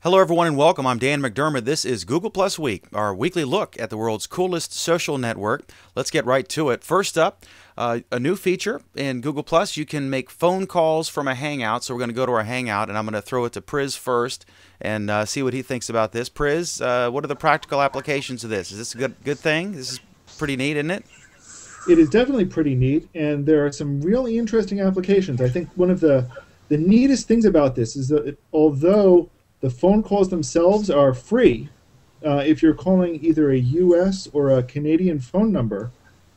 Hello everyone and welcome. I'm Dan McDermott. This is Google Plus Week, our weekly look at the world's coolest social network. Let's get right to it. First up, a new feature in Google Plus. You can make phone calls from a Hangout. So we're going to go to our Hangout and I'm going to throw it to Priz first and see what he thinks about this. Priz, what are the practical applications of this? Is this a good thing? This is pretty neat, isn't it? It is definitely pretty neat, and there are some really interesting applications. I think one of the neatest things about this is that although the phone calls themselves are free, if you're calling either a US or a Canadian phone number,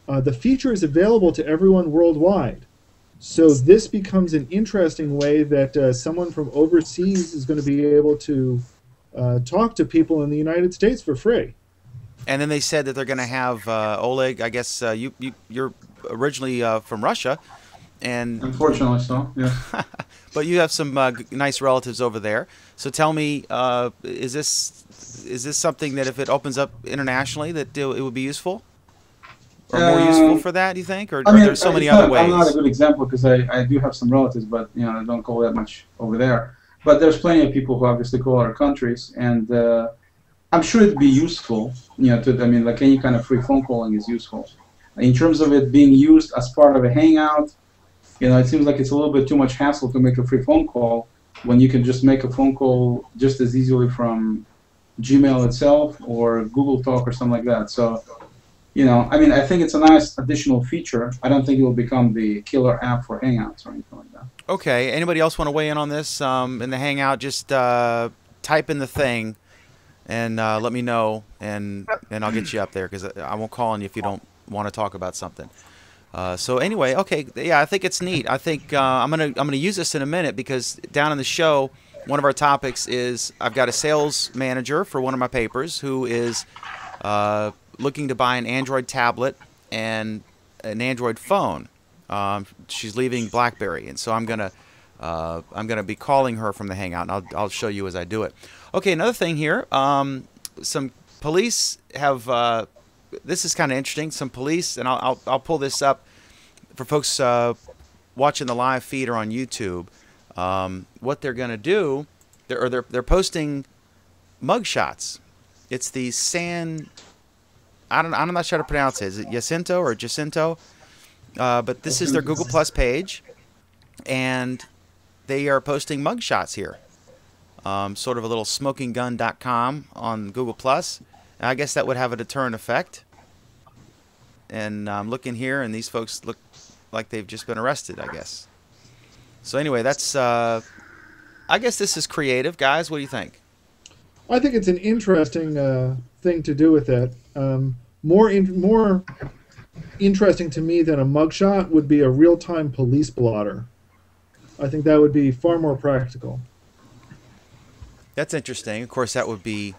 the feature is available to everyone worldwide. So this becomes an interesting way that someone from overseas is going to be able to talk to people in the United States for free. And then they said that they're going to have Oleg. I guess you're originally from Russia, and unfortunately, so yeah. But you have some nice relatives over there. So tell me, is this something that if it opens up internationally, that it would be useful, or more useful for that? Do you think, or I mean, there's so many other ways? I'm not a good example because I do have some relatives, but I don't call that much over there. But there's plenty of people who obviously call other countries, and I'm sure it'd be useful. Like any kind of free phone calling is useful. In terms of it being used as part of a Hangout, it seems like it's a little bit too much hassle to make a free phone call when you can just make a phone call just as easily from Gmail itself or Google Talk or something like that. So, I think it's a nice additional feature. I don't think it will become the killer app for Hangouts or anything like that. Okay. Anybody else want to weigh in on this in the Hangout? Just type in the thing and let me know, and I'll get you up there because I won't call on you if you don't want to talk about something. So anyway, okay, yeah, I think it's neat. I think I'm gonna use this in a minute because down in the show, one of our topics is I've got a sales manager for one of my papers who is looking to buy an Android tablet and an Android phone. She's leaving BlackBerry, and so I'm gonna be calling her from the Hangout, and I'll show you as I do it. Okay, another thing here, some police have. This is kind of interesting. Some police, and I'll pull this up for folks watching the live feed or on YouTube. What they're going to do, they're posting mugshots. It's the I'm not sure how to pronounce it. Is it Jacinto or Jacinto? But this is their Google Plus page, and they are posting mugshots here. Sort of a little smokinggun.com on Google Plus. I guess that would have a deterrent effect. And I'm looking here, and these folks look like they've just been arrested, I guess. So anyway, that's, I guess this is creative. Guys, what do you think? I think it's an interesting thing to do with it. More interesting to me than a mugshot would be a real-time police blotter. I think that would be far more practical. That's interesting. Of course, that would be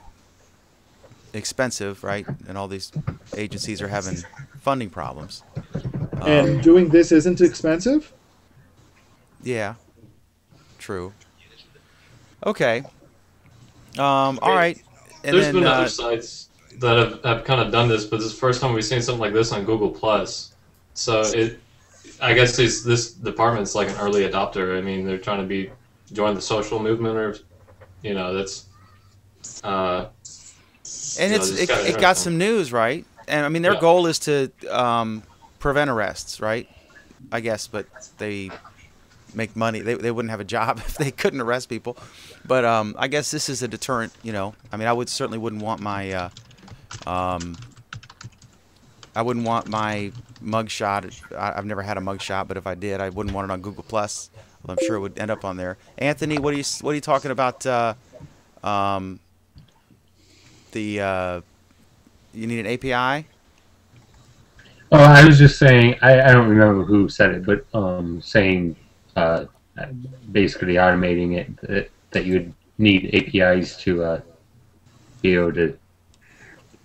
expensive, right? And all these agencies are having funding problems. And doing this isn't expensive? Yeah, true. Okay. All right. And There's been other sites that have kind of done this, but this is the first time we've seen something like this on Google Plus. So I guess this department's like an early adopter. I mean, they're trying to join the social movement, or that's. And it got some news, right? And I mean, their goal is to prevent arrests, right? I guess, but they make money. They wouldn't have a job if they couldn't arrest people. But I guess this is a deterrent. I mean, I certainly wouldn't want my mugshot. I've never had a mugshot, but if I did, I wouldn't want it on Google Plus. Well, I'm sure it would end up on there. Anthony, what are you talking about? You need an API? Oh, I was just saying, I don't remember who said it, but saying basically automating it, that you would need APIs to be able to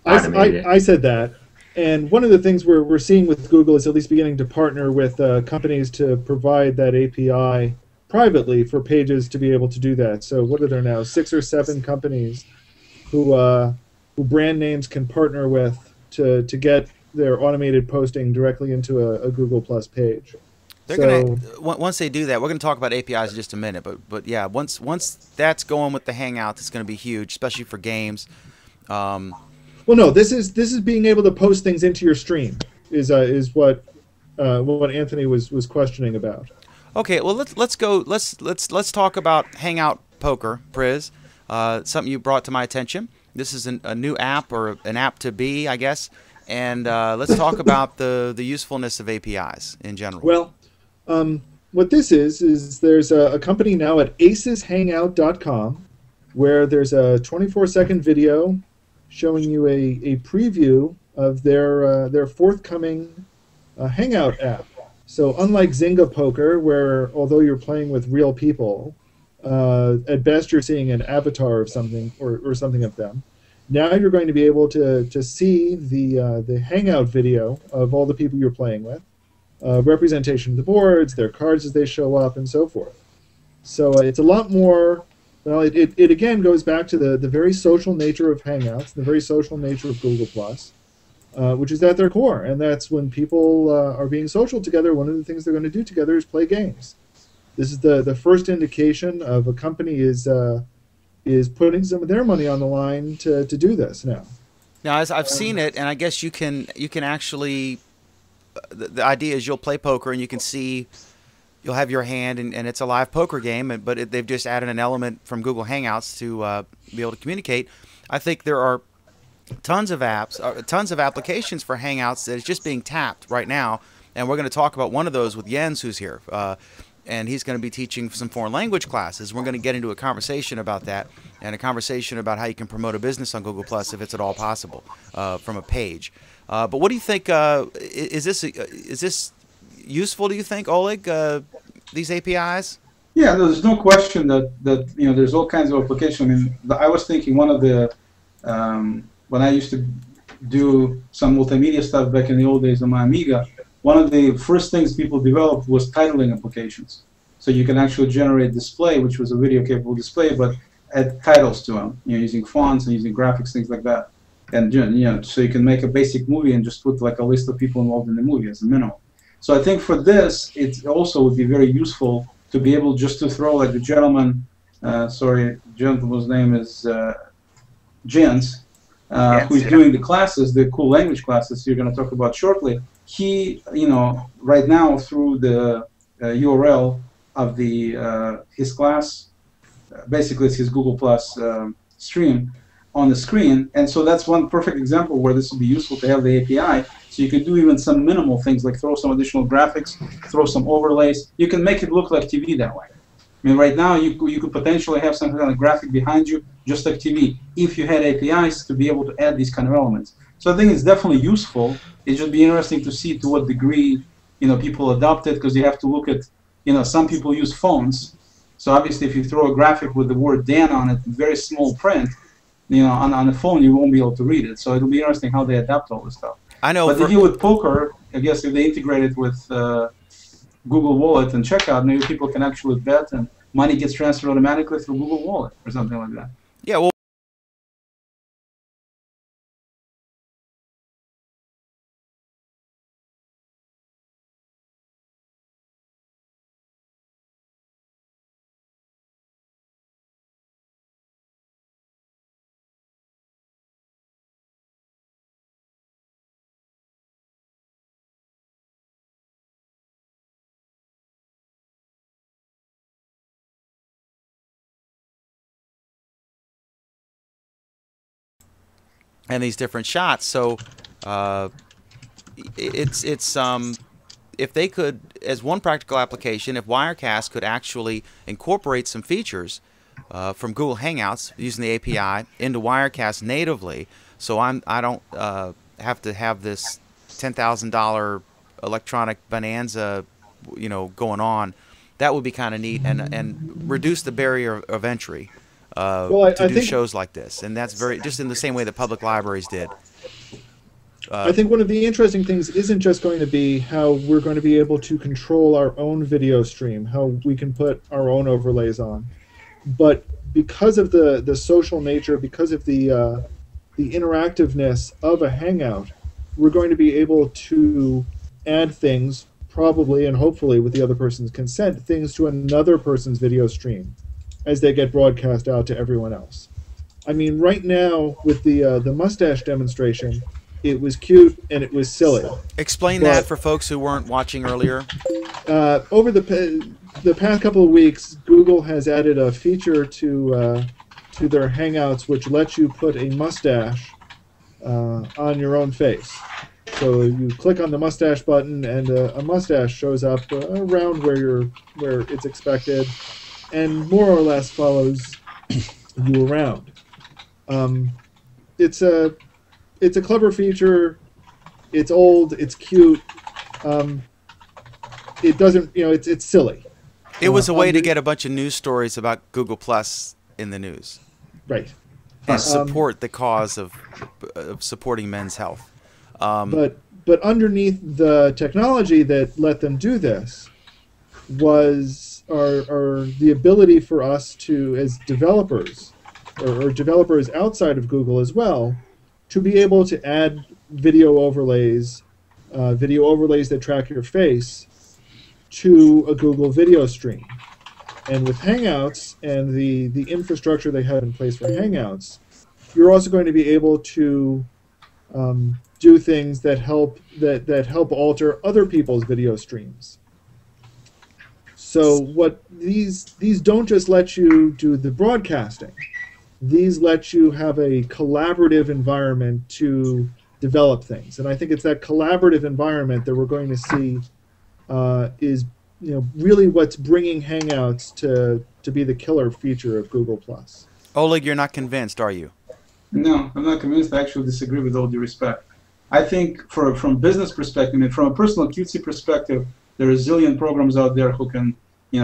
automate it. I said that. And one of the things we're seeing with Google is at least beginning to partner with companies to provide that API privately for pages to be able to do that. So what are there now? 6 or 7 companies who brand names can partner with to get their automated posting directly into a Google Plus page. They're So once they do that, we're gonna talk about APIs in just a minute. But yeah, once that's going with the Hangout, it's gonna be huge, especially for games. well, no, this is being able to post things into your stream is what Anthony was questioning about. Okay, well let's talk about Hangout Poker, Priz. Something you brought to my attention. This is a new app, or an app to be, I guess. And let's talk about the usefulness of APIs in general. Well, what this is there's a company now at aceshangout.com where there's a 24-second video showing you a preview of their forthcoming Hangout app. So unlike Zynga Poker, where although you're playing with real people, at best you're seeing an avatar of something or something of them. Now you're going to be able to see the Hangout video of all the people you're playing with, representation of the boards, their cards as they show up, and so forth. So it's a lot more. Well, it again goes back to the very social nature of Hangouts, the very social nature of Google Plus, which is at their core, and that's when people are being social together. One of the things they're going to do together is play games. This is the first indication of a company is putting some of their money on the line to do this now. Now, as I've seen it, and I guess you can actually. The idea is you'll play poker and you can see. You'll have your hand, and it's a live poker game, but they've just added an element from Google Hangouts to be able to communicate. I think there are tons of apps, tons of applications for Hangouts that is just being tapped right now, and we're going to talk about one of those with Jens, who's here, and he's going to be teaching some foreign language classes. We're going to get into a conversation about that, and a conversation about how you can promote a business on Google Plus if it's at all possible from a page. But what do you think? Is this useful, do you think, Oleg, these APIs? Yeah, there's no question that there's all kinds of applications. I mean, I was thinking one of the when I used to do some multimedia stuff back in the old days on my Amiga, one of the first things people developed was titling applications. So you can actually generate display, which was a video-capable display, but add titles to them, using fonts and using graphics, things like that. And so you can make a basic movie and just put like a list of people involved in the movie as a minimum. So I think for this, it also would be very useful to be able just to throw, like the gentleman, gentleman's name is Jens, who's doing the classes, the cool language classes you're going to talk about shortly. He, right now through the URL of his class, basically it's his Google Plus stream on the screen, and so that's one perfect example where this would be useful to have the API. So you can do even some minimal things like throw some additional graphics, throw some overlays. You can make it look like TV that way. I mean, right now you could potentially have some kind of graphic behind you, just like TV, if you had APIs to be able to add these kind of elements. So I think it's definitely useful. It should be interesting to see to what degree people adopt it, because you have to look at some people use phones. So obviously, if you throw a graphic with the word Dan on it, very small print, on the phone you won't be able to read it. So it'll be interesting how they adapt all this stuff. I know. But the deal with poker, I guess if they integrate it with Google Wallet and checkout, maybe people can actually bet and money gets transferred automatically through Google Wallet or something like that. Yeah, well. And these different shots, so it's if they could, as one practical application, if Wirecast could actually incorporate some features from Google Hangouts using the API into Wirecast natively, so I don't have to have this $10,000 electronic bonanza, going on. That would be kind of neat, and reduce the barrier of entry. To do shows like this, and that's just in the same way that public libraries did. I think one of the interesting things isn't just going to be how we're going to be able to control our own video stream, how we can put our own overlays on, but because of the social nature, because of the interactiveness of a Hangout, we're going to be able to add things probably and hopefully with the other person's consent, things to another person's video stream as they get broadcast out to everyone else. I mean, right now with the mustache demonstration, it was cute and it was silly. Explain that for folks who weren't watching earlier. Over the past couple of weeks, Google has added a feature to their Hangouts which lets you put a mustache on your own face. So you click on the mustache button, and a mustache shows up around where it's expected, and more or less follows you around. It's a clever feature. It's old. It's cute. It doesn't, it's silly. It was a way to get a bunch of news stories about Google Plus in the news. Right. And support the cause of supporting men's health. But underneath the technology that let them do this are the ability for us to, as developers, or developers outside of Google as well, to be able to add video overlays that track your face to a Google video stream. And with Hangouts and the infrastructure they have in place for Hangouts, you're also going to be able to do things that help alter other people's video streams. So what these don't just let you do the broadcasting. These let you have a collaborative environment to develop things, and I think it's that collaborative environment that we're going to see is really what's bringing Hangouts to be the killer feature of Google+. Oleg, you're not convinced, are you? No, I'm not convinced. I actually disagree with all due respect. I think from business perspective, and from a personal cutesy perspective, there are a zillion programs out there who can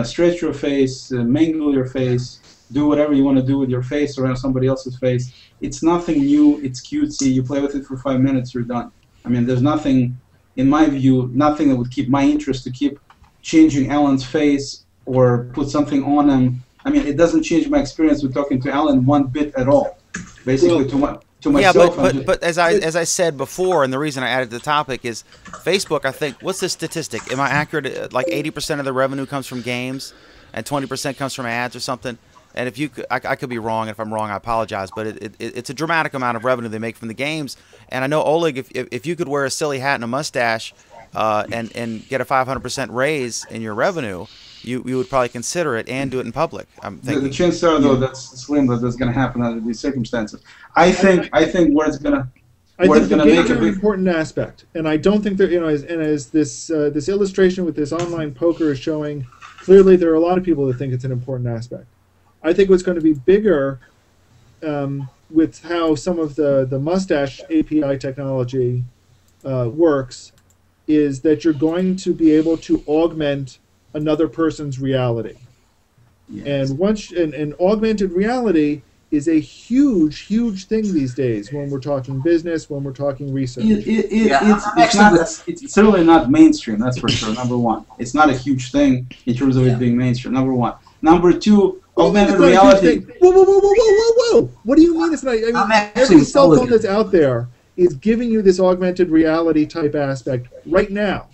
stretch your face, mangle your face, do whatever you want to do with your face around somebody else's face. It's nothing new. It's cutesy. You play with it for 5 minutes, you're done. I mean, there's nothing, in my view, nothing that would keep my interest to keep changing Alan's face or put something on him. I mean, it doesn't change my experience with talking to Alan one bit at all. Basically, to myself. Yeah, but as I said before, and the reason I added the topic is Facebook. I think, what's the statistic? Am I accurate? Like 80% of the revenue comes from games, and 20% comes from ads or something. And if you, I could be wrong. If I'm wrong, I apologize. But it's a dramatic amount of revenue they make from the games. And I know, Oleg, if you could wear a silly hat and a mustache, and get a 500% raise in your revenue, you would probably consider it and do it in public. I'm thinking. The chances are, though, that's slim that that's going to happen under these circumstances. I think where it's going to. I think the games are an important aspect, and I don't think that as this illustration with this online poker is showing, clearly there are a lot of people that think it's an important aspect. I think what's going to be bigger with how some of the mustache API technology works is that you're going to be able to augment another person's reality. Yes. And augmented reality is a huge thing these days when we're talking business, when we're talking research. It's certainly not mainstream, that's for sure, number one. It's not a huge thing in terms of it being mainstream, number one. Number two, augmented reality. Whoa. What do you mean it's not? I mean, every cell phone that's out there is giving you this augmented reality type aspect right now.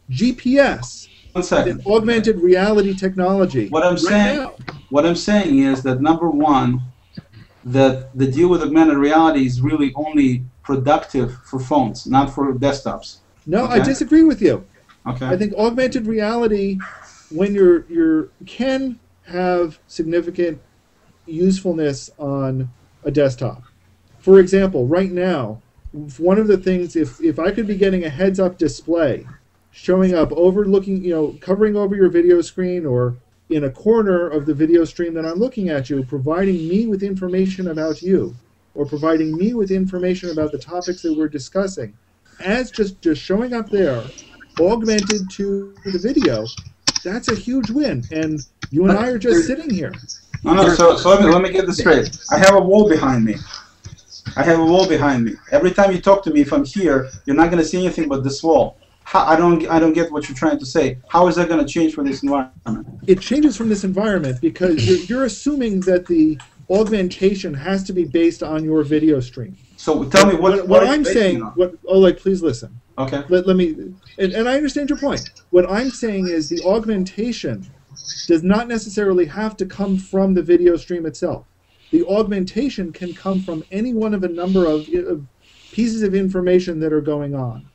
GPS. 1 second. Augmented reality technology. What I'm saying is that number one, that the deal with augmented reality is really only productive for phones, not for desktops. No, okay? I disagree with you. Okay. I think augmented reality, when you can have significant usefulness on a desktop. For example, right now, one of the things, if I could be getting a heads-up display showing up overlooking, covering over your video screen or in a corner of the video stream that I'm looking at you, providing me with information about you, or providing me with information about the topics that we're discussing, as just showing up there, augmented to the video, that's a huge win. And you and I are just sitting here. No, so let me get this straight. I have a wall behind me. Every time you talk to me, if I'm here, you're not going to see anything but this wall. I don't get what you're trying to say. How is that going to change for this environment? It changes from this environment because you're assuming that the augmentation has to be based on your video stream. So tell me what I'm saying. Oleg, please listen. Okay. Let me, and I understand your point. What I'm saying is the augmentation does not necessarily have to come from the video stream itself. The augmentation can come from any one of a number of pieces of information that are going on.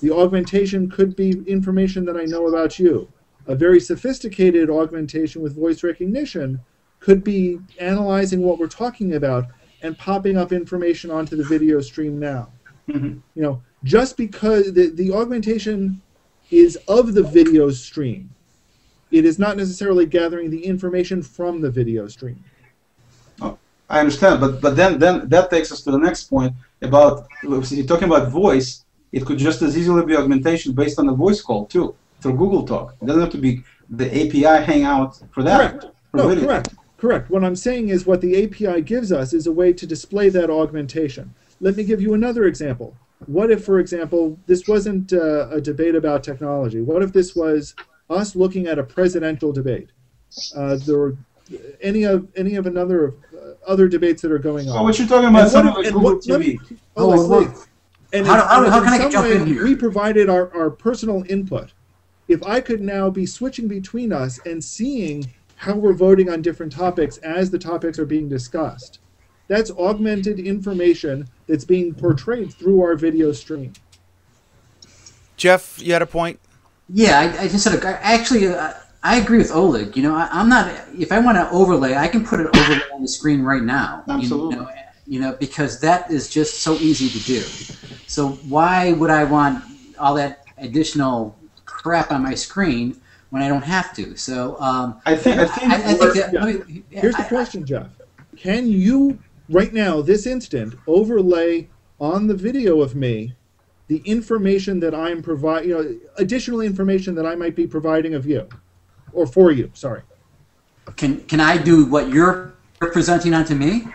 The augmentation could be information that I know about you. A very sophisticated augmentation with voice recognition could be analyzing what we're talking about and popping up information onto the video stream now. Mm-hmm. You know, just because the augmentation is of the video stream, it is not necessarily gathering the information from the video stream. Oh, I understand, but then that takes us to the next point about, if you're talking about voice, it could just as easily be augmentation based on a voice call too, through Google Talk. It doesn't have to be the API Hangout for that. Correct. No, correct. What I'm saying is what the API gives us is a way to display that augmentation. Let me give you another example. What if, for example, this wasn't a debate about technology? What if this was us looking at a presidential debate? There were any of other debates that are going on. Oh, what you're talking about? Something like Google TV. And how can I jump in here? We provided our personal input. If I could now be switching between us and seeing how we're voting on different topics as the topics are being discussed, that's augmented information that's being portrayed through our video stream. Jeff, you had a point? Yeah, I just said, actually, I agree with Oleg. You know, I'm not, if I want to overlay, I can put an overlay on the screen right now. Absolutely. You know, because that is just so easy to do. So why would I want all that additional crap on my screen when I don't have to? So here's the question, Jeff. Can you right now, this instant, overlay on the video of me the information that I'm providing, additional information that I might be providing of you, or for you? Sorry. Can I do what you're presenting onto me?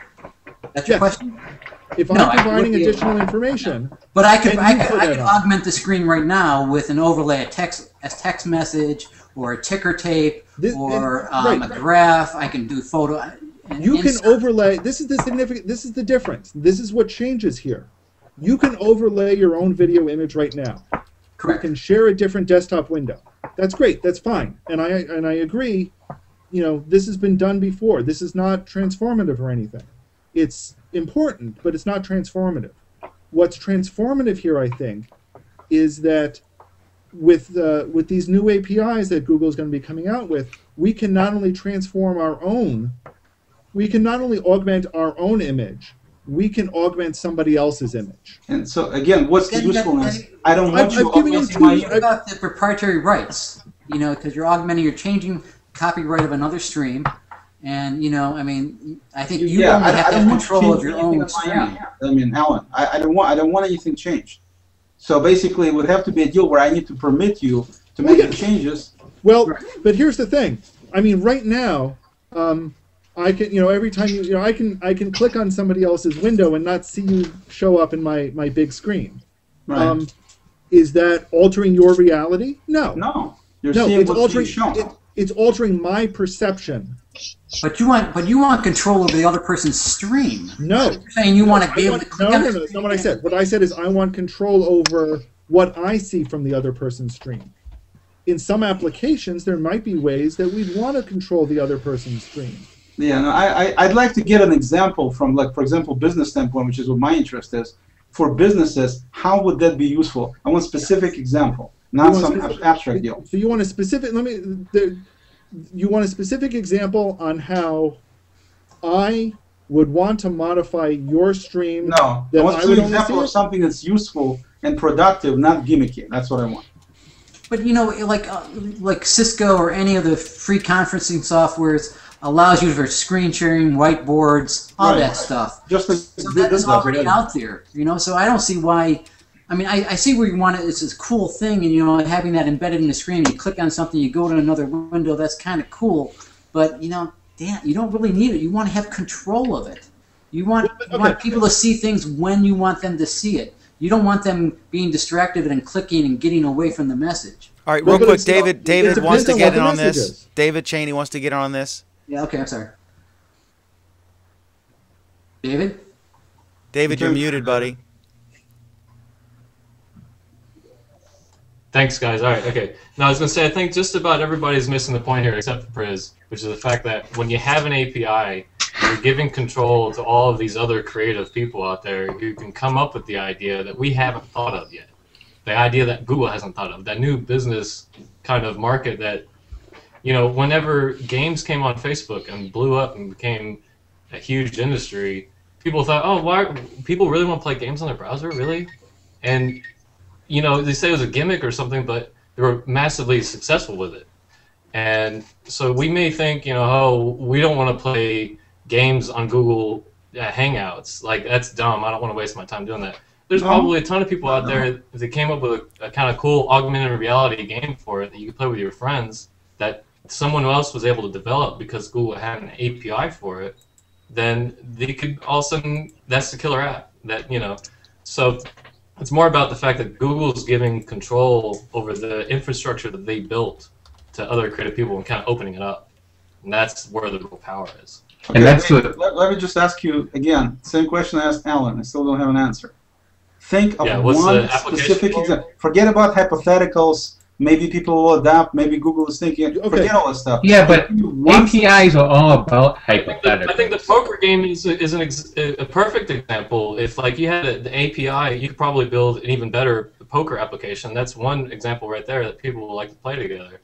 That's your question? If I'm providing additional information, but I could augment the screen right now with an overlay, a text message, or a ticker tape, or a graph. I can do photo. You can overlay. This is the significant. This is the difference. This is what changes here. You can overlay your own video image right now. Correct. You can share a different desktop window. That's great. That's fine. And I agree. You know, this has been done before. This is not transformative or anything. It's important, but it's not transformative. What's transformative here, I think, is that with these new APIs that Google is going to be coming out with, we can not only transform our own, we can not only augment our own image, we can augment somebody else's image. And so again, what's the usefulness? I don't want you augmenting my. What about the proprietary rights? You know, because you're augmenting, you're changing copyright of another stream. And, you know, I mean, I think you only have to have control of your own stream. I mean, Alan, I don't want anything changed. So basically, it would have to be a deal where I need to permit you to make the changes. Well, but here's the thing. I mean, right now, I can, every time I can click on somebody else's window and not see you show up in my big screen. Right. Is that altering your reality? No. No. You're seeing what's being shown. It's altering my perception. But you want control over the other person's stream. No. You're saying you want to be able to click on No, that's not what I said. What I said is I want control over what I see from the other person's stream. In some applications, there might be ways that we'd want to control the other person's stream. Yeah, no, I'd like to get an example from, like, for example, business standpoint, which is what my interest is. For businesses, how would that be useful? I want a specific example, not some abstract deal. So you want a specific? You want a specific example on how I would want to modify your stream? No, I want an example of something that's useful and productive, not gimmicky. That's what I want. But like Cisco or any of the free conferencing softwares allows you for screen sharing, whiteboards, all that stuff. So that's already out there, So I don't see why. I mean, I see where you want it. It's this cool thing, and having that embedded in the screen. You click on something, you go to another window. That's kind of cool, but damn, you don't really need it. You want to have control of it. You want people to see things when you want them to see it. You don't want them being distracted and clicking and getting away from the message. All right, real quick, David wants to get in on this. David Cheney wants to get in on this. Yeah. Okay. I'm sorry. David. David, you're muted, buddy. Thanks, guys. All right, okay. Now, I was going to say, I think just about everybody's missing the point here except for Priz, which is the fact that when you have an API, you're giving control to all of these other creative people out there who can come up with the idea that we haven't thought of yet. The idea that Google hasn't thought of. That new business kind of market that, you know, whenever games came on Facebook and blew up and became a huge industry, people thought, oh, why people really want to play games on their browser, really? And, you know, they say it was a gimmick or something, but they were massively successful with it. And so we may think, you know, oh, we don't want to play games on Google Hangouts. Like, that's dumb. I don't want to waste my time doing that. There's probably a ton of people out there that came up with a kind of cool augmented reality game for it that you could play with your friends that someone else was able to develop because Google had an API for it. Then they could all of a sudden, that's the killer app. That, you know, so it's more about the fact that Google's giving control over the infrastructure that they built to other creative people and kind of opening it up. And that's where the real power is. Okay, and that's let me just ask you again, same question I asked Alan. I still don't have an answer. Think of one specific example. Forget about hypotheticals. Maybe people will adapt. Maybe Google is thinking. Okay. Forget all that stuff. Yeah, but APIs are all about hypotheticals. I think the poker game is a perfect example. If like you had the API, you could probably build an even better poker application. That's one example right there that people would like to play together.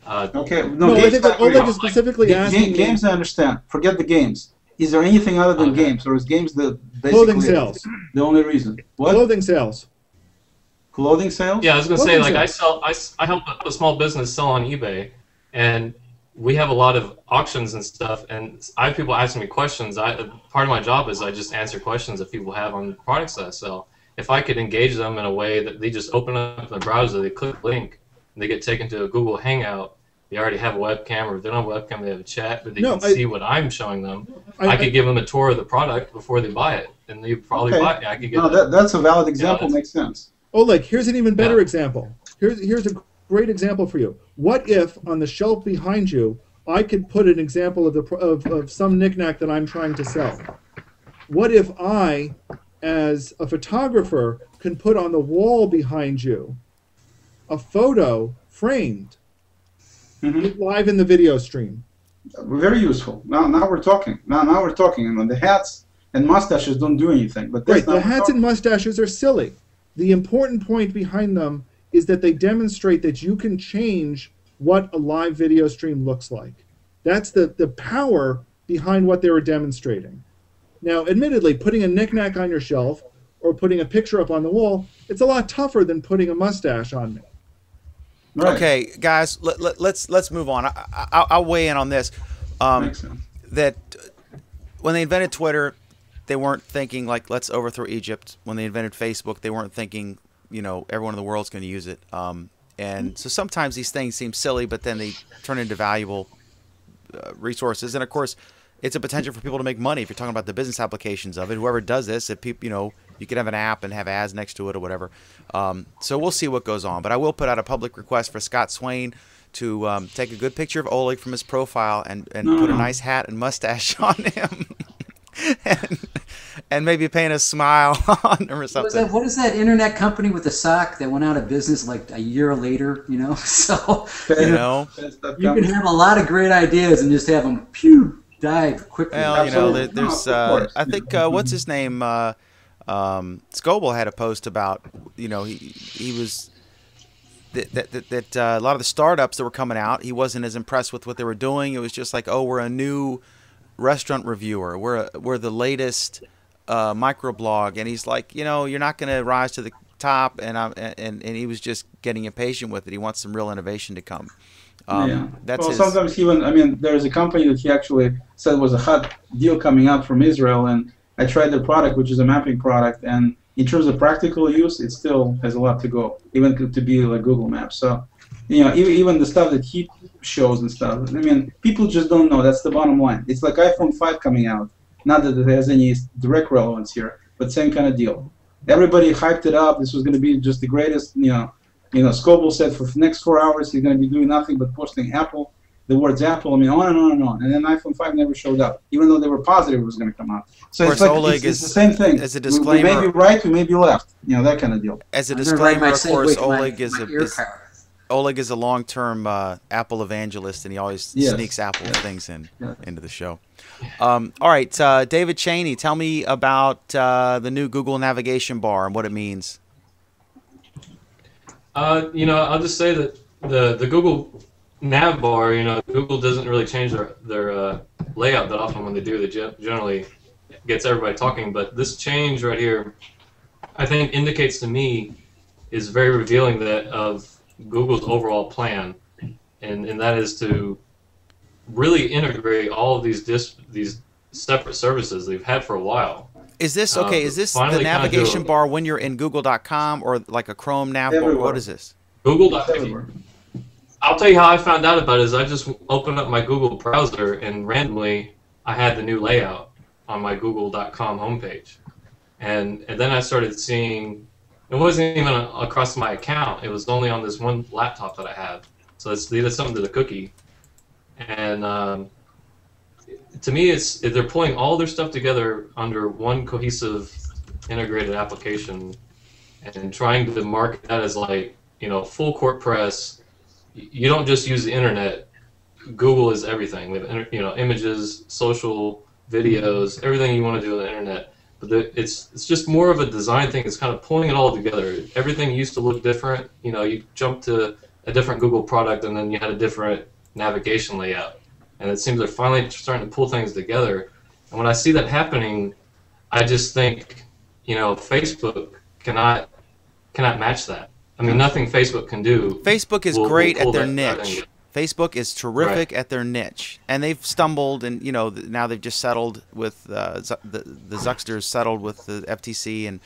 Okay, no, I think Oleg is specifically asking games. I understand. Forget the games. Is there anything other than games, or is games the basically clothing sales? The only reason? What? Clothing sales. Clothing sales? Yeah, I was gonna say, like, I help a small business sell on eBay, and we have a lot of auctions and stuff, and I have people asking me questions. Part of my job is I just answer questions that people have on products that I sell. If I could engage them in a way that they just open up the browser, they click link, and they get taken to a Google Hangout. They already have a webcam, or if they don't have a webcam, they have a chat, but they can see what I'm showing them. I could give them a tour of the product before they buy it, and they probably buy it. I could get that's a valid example. Makes sense. Oleg, here's an even better example. Here's a great example for you. What if on the shelf behind you, I could put an example of some knickknack that I'm trying to sell? What if I, as a photographer, can put on the wall behind you a photo framed? Live in the video stream. Very useful. Now we're talking. Now we're talking. And the hats and mustaches don't do anything. But right, the hats and mustaches are silly. The important point behind them is that they demonstrate that you can change what a live video stream looks like. That's the power behind what they were demonstrating. Now, admittedly, putting a knickknack on your shelf or putting a picture up on the wall, it's a lot tougher than putting a mustache on me. Right. Okay, guys, let's move on. I'll weigh in on this. That when they invented Twitter, they weren't thinking like let's overthrow Egypt. When they invented Facebook, they weren't thinking everyone in the world's going to use it. And so sometimes these things seem silly, but then they turn into valuable resources. And of course, it's a potential for people to make money if you're talking about the business applications of it. Whoever does this, if people, you could have an app and have ads next to it or whatever. So we'll see what goes on. But I will put out a public request for Scott Swain to take a good picture of Oleg from his profile and put a nice hat and mustache on him. and maybe paint a smile on him or something. What is that internet company with the sock that went out of business like a year later? So you can have a lot of great ideas and just have them dive quickly. Well, there's I think what's his name? Scoble had a post about he was that a lot of the startups that were coming out, he wasn't as impressed with what they were doing. It was just like, oh, we're a new restaurant reviewer, we're the latest microblog, and he's like, you're not going to rise to the top, and he was just getting impatient with it. He wants some real innovation to come. Sometimes even, there's a company that he actually said was a hot deal coming out from Israel, and I tried their product, which is a mapping product, and in terms of practical use, it still has a lot to go, even to be like Google Maps. So, even the stuff that he shows and stuff, people just don't know. That's the bottom line. It's like iPhone 5 coming out. Not that it has any direct relevance here, but same kind of deal. Everybody hyped it up. This was going to be just the greatest, Scoble said for the next 4 hours he's going to be doing nothing but posting Apple. the words Apple. I mean, on and on and on. And then iPhone 5 never showed up, even though they were positive it was going to come out. So of it's course, like Oleg it's the same thing. As a We disclaimer, may be right, we may be left. You know, that kind of deal. as a I'm gonna write disclaimer, my of course, segue to my Oleg is a long-term Apple evangelist, and he always Yes. sneaks Apple Yes. things Yeah. into the show. All right, David Cheney, tell me about the new Google navigation bar and what it means. You know, I'll just say that the Google nav bar, you know, Google doesn't really change their layout that often when they do. They generally gets everybody talking, but this change right here, I think, indicates to me is very revealing that of Google's overall plan, and that is to really integrate all of these separate services they've had for a while. Is this okay? Is this the finally kinda navigation do it. bar when you're in Google.com or like a Chrome nav bar? Everywhere. What is this? Google.com. I'll tell you how I found out about it. Is I just opened up my Google browser and randomly I had the new layout on my Google.com homepage, and then I started seeing. It wasn't even across my account. It was only on this one laptop that I had. So they did something to the cookie, and to me, they're pulling all their stuff together under one cohesive, integrated application, and trying to market that as like, you know, full court press. You don't just use the internet. Google is everything. We have, you know, images, social, videos, everything you want to do on the internet. But it's just more of a design thing. It's kind of pulling it all together. Everything used to look different. You know, you jumped to a different Google product, and then you had a different navigation layout. And it seems they're finally starting to pull things together. And when I see that happening, I just think, you know, Facebook cannot match that. I mean, nothing Facebook can do. Facebook is will great pull at their that niche. thing. Facebook is terrific Right. at their niche, and they've stumbled, and you know now they've just settled with the Zucksters settled with the FTC and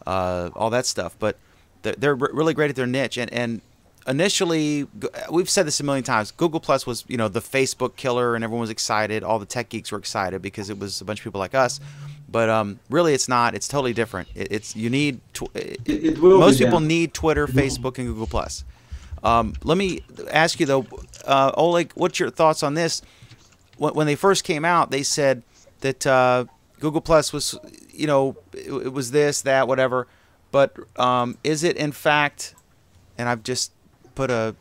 all that stuff. But they're really great at their niche, and initially we've said this a million times. Google Plus was, you know, the Facebook killer, and everyone was excited. All the tech geeks were excited because it was a bunch of people like us. But really, it's not. It's totally different. It's you need most people need Twitter, Facebook, and Google Plus. Let me ask you though, Oleg, what's your thoughts on this? When they first came out, they said that Google Plus was, you know, it was this, that, whatever. But is it in fact? And I've just put a.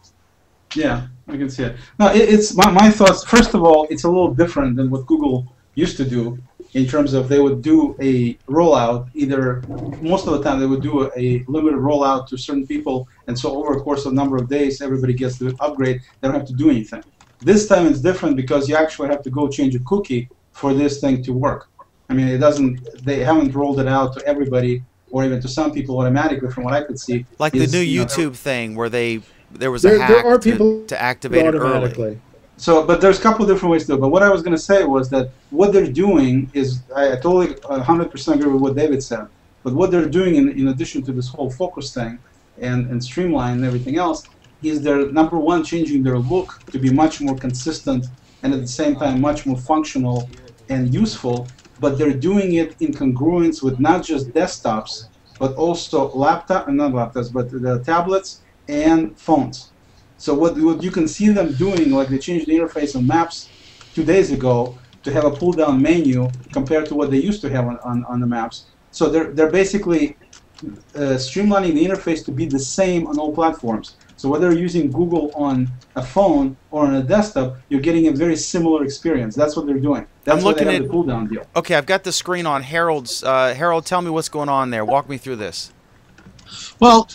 Yeah, I can see it. No, it's my thoughts. First of all, it's a little different than what Google used to do in terms of they would do a rollout. Either most of the time they would do a limited rollout to certain people, and so over a course of a number of days, everybody gets the upgrade. They don't have to do anything. This time it's different because you actually have to go change a cookie for this thing to work. I mean, it doesn't. They haven't rolled it out to everybody, or even to some people automatically, from what I could see. Like the new YouTube thing where there was a There hack are people to activate it early. automatically. So, but there's a couple of different ways to do it. But what I was going to say was that what they're doing is, I totally 100% agree with what David said. But what they're doing in addition to this whole focus thing and streamline and everything else, is they're, number one, changing their look to be much more consistent and at the same time much more functional and useful. But they're doing it in congruence with not just desktops, but also not laptops, but the tablets and phones. So what you can see them doing, like they changed the interface on Maps 2 days ago to have a pull-down menu compared to what they used to have on the Maps. So they're basically streamlining the interface to be the same on all platforms. So whether you're using Google on a phone or on a desktop, you're getting a very similar experience. That's what they're doing. That's why they have the pull-down deal. Okay, I've got the screen on Harold's. Harold, tell me what's going on there. Walk me through this. Well,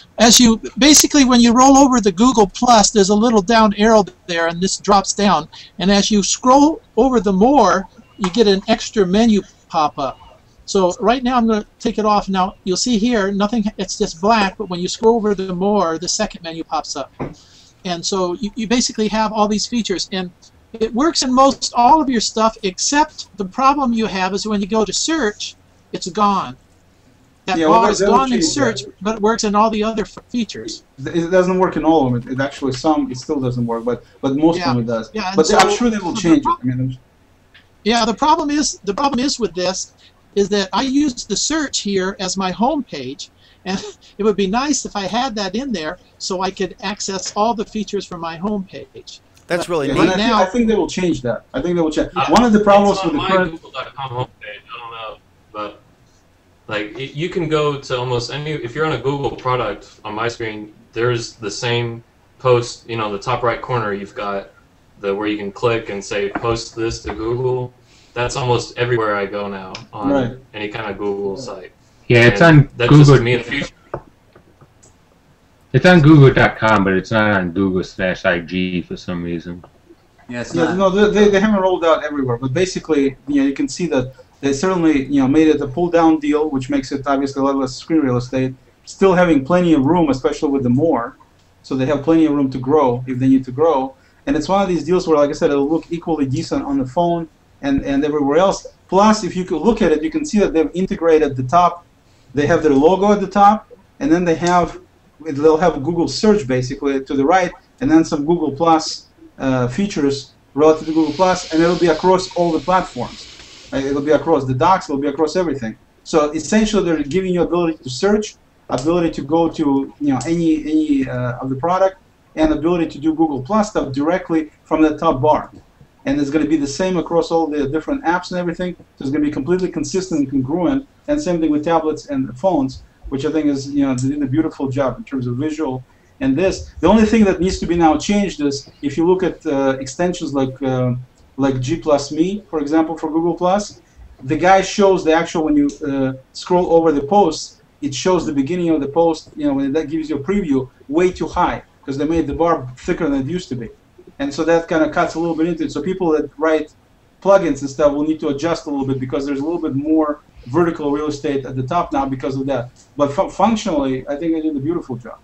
basically when you roll over the Google Plus, there's a little down arrow there, and this drops down. And as you scroll over the more, you get an extra menu pop up. So right now I'm going to take it off. Now you'll see here, nothing. It's just black. But when you scroll over the more, the second menu pops up. And so you basically have all these features, and it works in most all of your stuff, except the problem you have is when you go to search, it's gone. That bar is gone in search, but it works in all the other features. It doesn't work in all of them. It actually it still doesn't work, but most of them it does. Yeah, but so, I'm sure they will change it. I mean, yeah, the problem is with this is that I use the search here as my home page, and it would be nice if I had that in there so I could access all the features from my home page. That's really And neat. I think they will change that. I think they will change. Yeah. One of the problems It's with on the my current Google.com homepage. I don't know, but like you can go to almost any. If you're on a Google product on my screen, there's the same post. You know, in the top right corner, you've got the where you can click and say post this to Google. That's almost everywhere I go now on Right. any kind of Google site. Yeah, it's And on that's just Google. me in the future. It's on Google.com, but it's not on Google/IG for some reason. Yeah, it's Yeah, not. no, they haven't rolled out everywhere, but basically, you can see that they certainly, made it a pull-down deal, which makes it obviously a lot less screen real estate. Still having plenty of room, especially with the more, so they have plenty of room to grow if they need to grow. And it's one of these deals where, like I said, it'll look equally decent on the phone and everywhere else. Plus, if you could look at it, you can see that they've integrated the top. They have their logo at the top, and then they'll have Google search basically to the right, and then some Google Plus features relative to Google Plus, and it'll be across all the platforms. It'll be across the docs, it'll be across everything. So essentially, they're giving you ability to search, ability to go to any of the product, and ability to do Google Plus stuff directly from the top bar. And it's going to be the same across all the different apps and everything. So it's going to be completely consistent and congruent. And same thing with tablets and phones, which I think is, they did a beautiful job in terms of visual. And the only thing that needs to be now changed is if you look at extensions like G plus Me, for example, for Google Plus, the guy shows the actual, when you scroll over the post, it shows the beginning of the post, when that gives you a preview, way too high, because they made the bar thicker than it used to be. And so that kind of cuts a little bit into it. So people that write plugins and stuff will need to adjust a little bit because there's a little bit more vertical real estate at the top now because of that. But functionally, I think they did a beautiful job.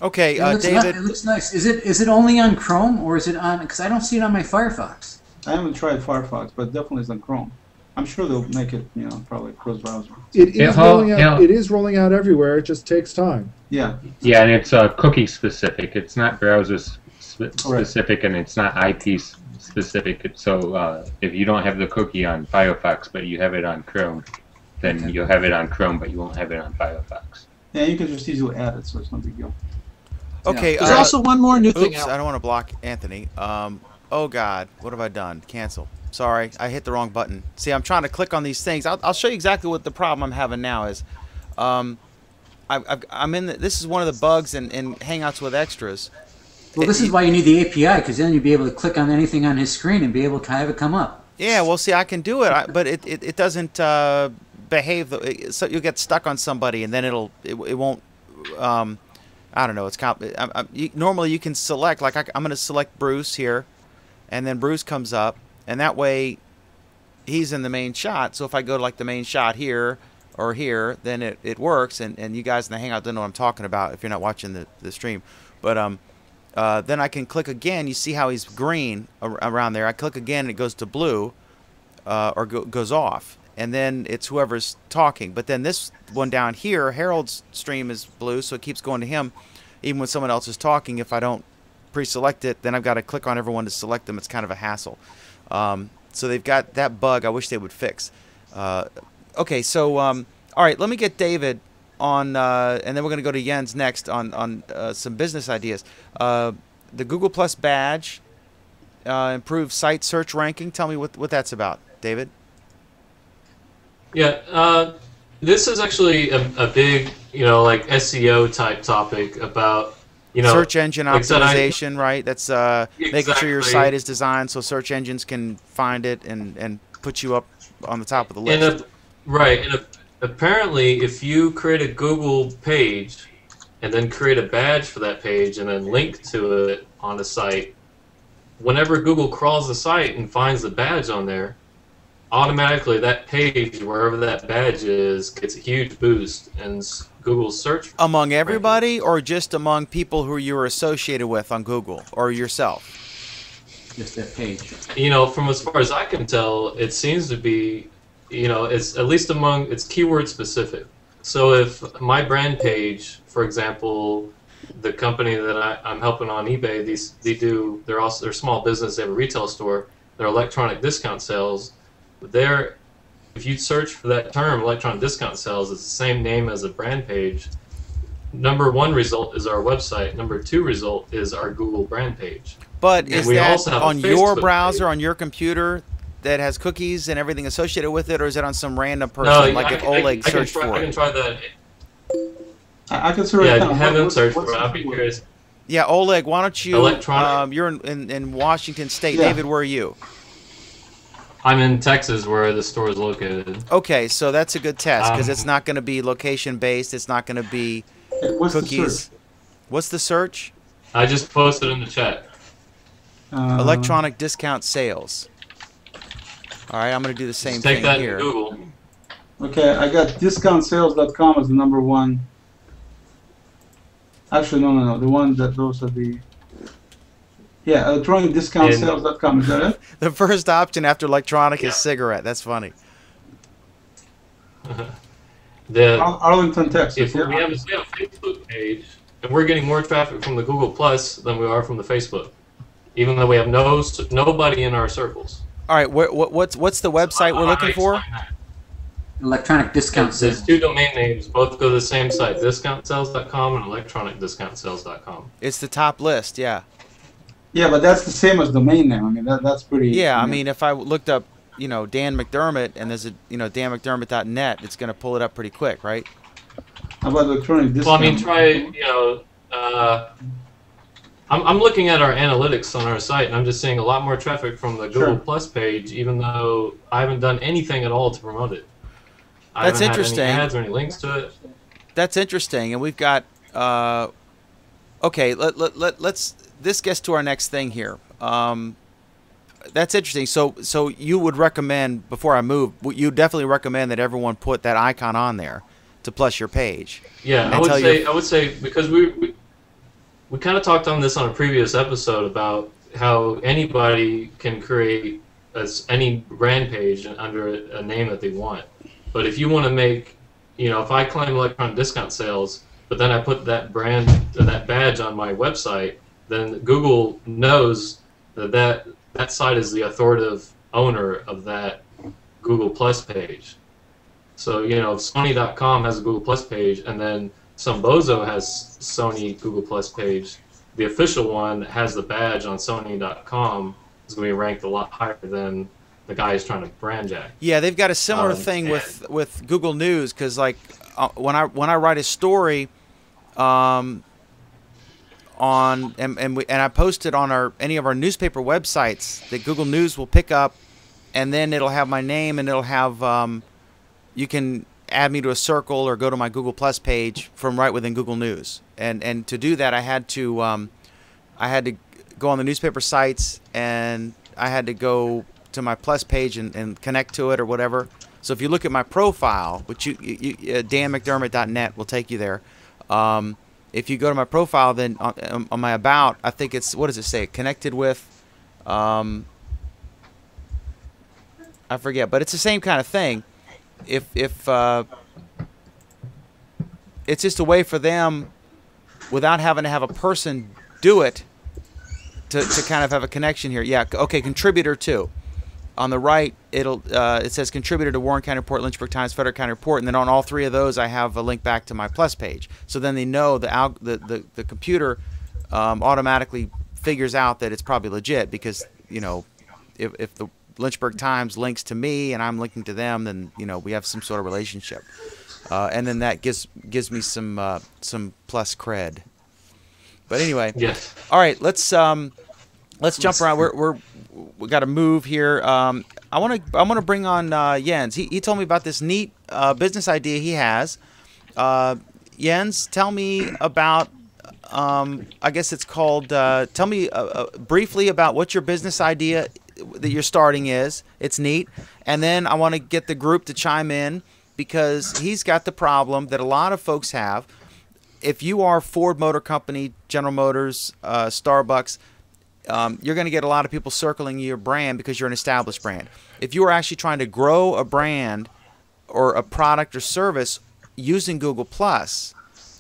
Okay, It looks David. It looks nice. Is it only on Chrome or is it on? Because I don't see it on my Firefox. I haven't tried Firefox, but definitely it's on Chrome. I'm sure they'll make it, probably cross-browser. It is Yeah, rolling out. yeah. It is rolling out everywhere. It just takes time. Yeah. Yeah, and it's cookie specific. It's not browser specific, and it's not IP specific. So if you don't have the cookie on Firefox, but you have it on Chrome, then you'll have it on Chrome, but you won't have it on Firefox. Yeah, you can just easily add it, so it's no big deal. Okay. There's also one more new thing Oops, out. I don't want to block Anthony. Oh God, what have I done? Cancel. Sorry, I hit the wrong button. See, I'm trying to click on these things. I'll show you exactly what the problem I'm having now is. I'm in. This is one of the bugs in Hangouts with extras. Well, this is why you need the API, because then you'll be able to click on anything on his screen and be able to have it come up. Yeah, well, see, I can do it, but it doesn't behave. So you'll get stuck on somebody, and then it won't. I don't know. It's normally you can select. Like I'm going to select Bruce here, and then Bruce comes up, and that way he's in the main shot. So if I go to like the main shot here or here, then it works. And you guys in the Hangout don't know what I'm talking about if you're not watching the stream. But then I can click again. You see how he's green around there. I click again, and it goes to blue, or goes off. And then it's whoever's talking. But then this one down here, Harold's stream is blue, so it keeps going to him. Even when someone else is talking, if I don't pre-select it, then I've got to click on everyone to select them. It's kind of a hassle. So they've got that bug I wish they would fix. Okay, so, all right, let me get David on, and then we're going to go to Jens next on some business ideas. The Google Plus badge, improved site search ranking. Tell me what that's about, David. Yeah, this is actually a big, like SEO type topic about, search engine like optimization, right? That's making sure your Exactly. site is designed so search engines can find it and put you up on the top of the list. And apparently, if you create a Google page and then create a badge for that page and then link to it on the site, whenever Google crawls the site and finds the badge on there, automatically that page, wherever that badge is, gets a huge boost in Google's search. Among everybody, or just among people who you're associated with on Google, or yourself? Just that page. From as far as I can tell, it seems to be, it's at least it's keyword specific. So if my brand page, for example, the company that I'm helping on eBay, they're small business, they have a retail store, they're electronic discount sales. If you search for that term, electronic discount sales, it's the same name as a brand page. Number one result is our website. Number two result is our Google brand page. But is we that also have a on your Facebook browser, page. on your computer, that has cookies and everything associated with it, or is it on some random person, No, like if Oleg searched for I it? can try that. I can search. Yeah, now. have him search for what's it. the I'd be keyword? curious. Yeah, Oleg, why don't you? Electronic. You're in Washington State. Yeah. David, where are you? I'm in Texas, where the store is located. Okay, so that's a good test because it's Um, not going to be location based. It's not going to be What's the cookies. search? What's the search? I just posted in the chat. Electronic discount sales. All right, I'm going to do the same Just take thing that here. into Google. Okay, I got discountsales.com as the number one. Actually, no. The one that those are the. Yeah, electronicdiscountsales.com. Is that it? The first option after electronic is cigarette. That's funny. Arlington, Texas. If we Yeah. have a Facebook page, and we're getting more traffic from the Google Plus than we are from the Facebook, even though we have nobody in our circles. All right, what's the website we're looking for? Electronic discount There's sales. two domain names, both go to the same site, discountsales.com and electronicdiscountsales.com. It's the top list, yeah. Yeah, but that's the same as domain name. I mean, that's pretty. Yeah, I mean, if I looked up, Dan McDermott and there's a, danmcdermott.net, it's going to pull it up pretty quick, right? How about electronic discount? Well, I mean, try, I'm looking at our analytics on our site, and I'm just seeing a lot more traffic from the Google Sure. Plus page, even though I haven't done anything at all to promote it. I That's haven't interesting. had any ads or any links to it. That's interesting, and we've got. Okay, let's. This gets to our next thing here. That's interesting. So you would recommend, before I move, you definitely recommend that everyone put that icon on there to plus your page. Yeah, And I tell would say because we kind of talked on this on a previous episode about how anybody can create any brand page under a name that they want. But if you want to make, if I claim electronic discount sales, but then I put that brand, that badge on my website, then Google knows that site is the authoritative owner of that Google Plus page. So, if Sony.com has a Google Plus page, and then some bozo has Sony Google Plus page, the official one that has the badge on Sony.com is going to be ranked a lot higher than the guy who's trying to brand jack. Yeah, they've got a similar thing with Google News, because like when I write a story, and I post it on any of our newspaper websites, that Google News will pick up, and then it'll have my name, and it'll have you can add me to a circle or go to my Google Plus page from right within Google News. And to do that, I had to go on the newspaper sites, and I had to go to my Plus page and connect to it or whatever. So if you look at my profile, which danmcdermott.net will take you there. If you go to my profile, then on my about, I think it's, what does it say? Connected with, I forget, but it's the same kind of thing. If it's just a way for them, without having to have a person do it, to kind of have a connection here. Yeah, okay, contributor to. On the right, it says contributor to Warren County Report, Lynchburg Times, Frederick County Report, and then on all three of those, I have a link back to my Plus page. So then they know the computer automatically figures out that it's probably legit, because if the Lynchburg Times links to me and I'm linking to them, then we have some sort of relationship, and then that gives me some Plus cred. But anyway, Yes. all right, let's jump around. We got to move here. I want to bring on Jens. He told me about this neat business idea he has. Jens, tell me about. I guess it's called. Tell me briefly about what your business idea that you're starting is. It's neat, and then I want to get the group to chime in, because he's got the problem that a lot of folks have. If you are Ford Motor Company, General Motors, Starbucks, you're going to get a lot of people circling your brand because you're an established brand. If you are actually trying to grow a brand or a product or service using Google Plus,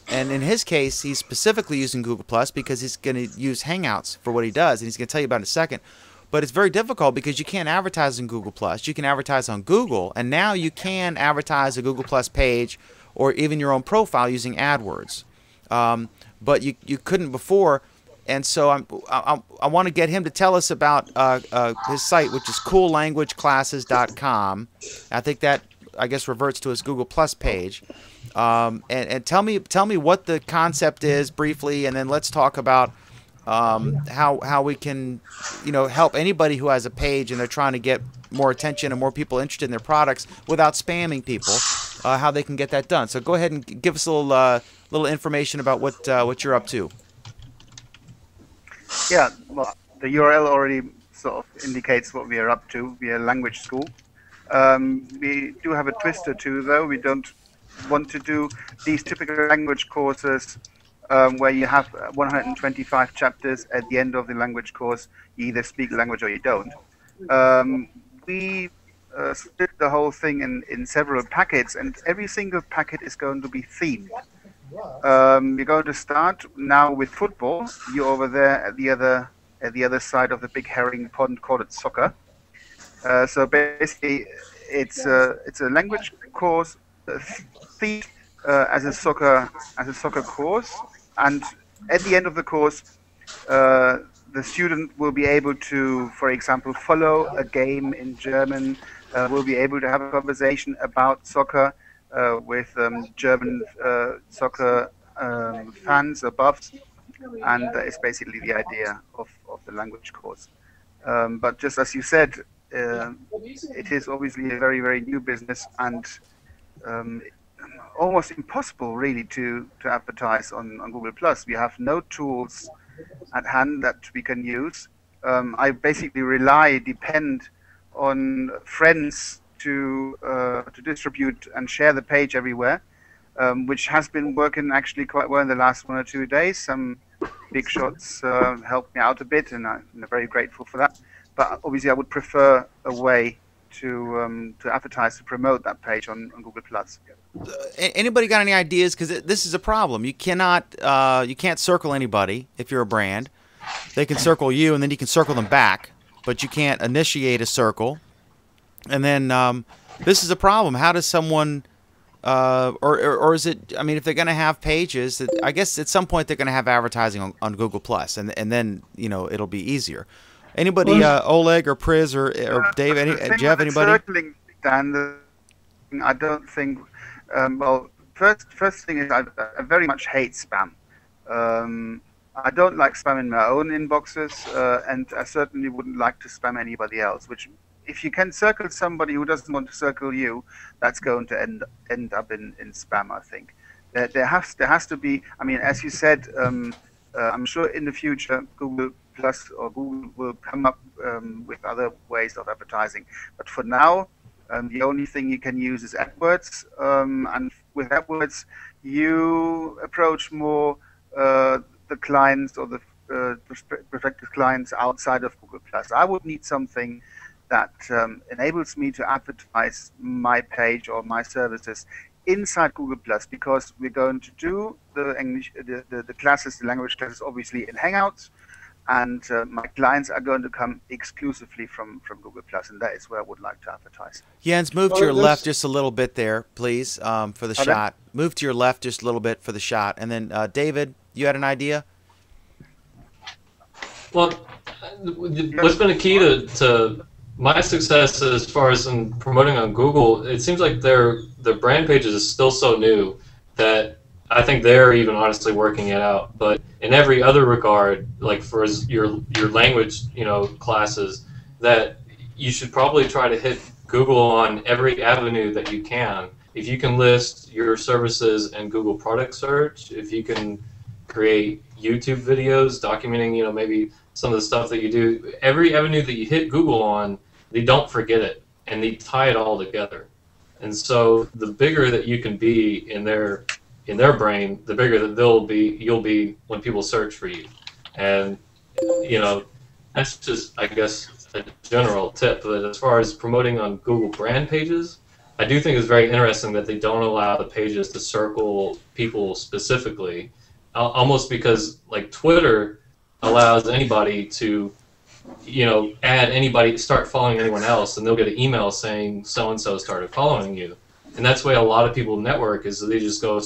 and in his case, he's specifically using Google Plus because he's going to use Hangouts for what he does, and he's going to tell you about it in a second. But it's very difficult because you can't advertise in Google Plus. You can advertise on Google, and now you can advertise a Google Plus page or even your own profile using AdWords. But you couldn't before. and so I want to get him to tell us about his site, which is coollanguageclasses.com. I think that, I guess, reverts to his Google Plus page. And tell me what the concept is briefly, and then let's talk about how we can, help anybody who has a page and they're trying to get more attention and more people interested in their products without spamming people, how they can get that done. So go ahead and give us a little information about what you're up to. Yeah, well, the URL already sort of indicates what we are up to. We are a language school. We do have a twist or two, though. We don't want to do these typical language courses where you have 125 chapters at the end of the language course. You either speak the language or you don't. We split the whole thing in several packets, and every single packet is going to be themed. We're going to start now with football. You're over there at the other side of the big herring pond, call it soccer. So basically, it's a language course themed as a soccer course, and at the end of the course, the student will be able to, for example, follow a game in German. Will be able to have a conversation about soccer with German soccer fans or buffs, and that is basically the idea of the language course. But just as you said, it is obviously a very, very new business, and almost impossible really to advertise on Google+. We have no tools at hand that we can use. I basically depend on friends to distribute and share the page everywhere, which has been working actually quite well in the last 1 or 2 days. Some big shots helped me out a bit, and I'm very grateful for that. But obviously, I would prefer a way to advertise, to promote that page on Google+. Anybody got any ideas? Because this is a problem. You can't circle anybody if you're a brand. They can circle you, and then you can circle them back, but you can't initiate a circle. And then this is a problem. How does someone, or is it? I mean, if they're going to have pages, I guess at some point they're going to have advertising on Google+, and then it'll be easier. Anybody, Oleg or Priz or Dave? Jeff? Anybody? Circling, Dan, I don't think. Well, first thing is I very much hate spam. I don't like spam in my own inboxes, and I certainly wouldn't like to spam anybody else. Which, if you can circle somebody who doesn't want to circle you, that's going to end up in spam, I think. There has to be. I mean, as you said, I'm sure in the future Google Plus or Google will come up with other ways of advertising. But for now, the only thing you can use is AdWords, and with AdWords, you approach more the clients or the prospective clients outside of Google+. I would need something that enables me to advertise my page or my services inside Google+, because we're going to do the classes, the language classes, obviously in Hangouts, and my clients are going to come exclusively from Google+, and that is where I would like to advertise. Jens, move to your left just a little bit there, please, for the shot. Move to your left just a little bit for the shot. And then, David, you had an idea? Well, what's been a key to my success as far as in promoting on Google, it seems like their brand pages is still so new that I think they're even honestly working it out. But in every other regard, like for your language, classes, that you should probably try to hit Google on every avenue that you can. If you can list your services in Google product search, if you can create YouTube videos documenting, maybe some of the stuff that you do, every avenue that you hit Google on, they don't forget it and they tie it all together. And so the bigger that you can be in their brain, the bigger that you'll be when people search for you. And that's just, I guess, a general tip. But as far as promoting on Google brand pages, I do think it's very interesting that they don't allow the pages to circle people specifically, almost because like Twitter allows anybody to add anybody, start following anyone else, and they'll get an email saying so-and-so started following you. And that's the way a lot of people network, is they just go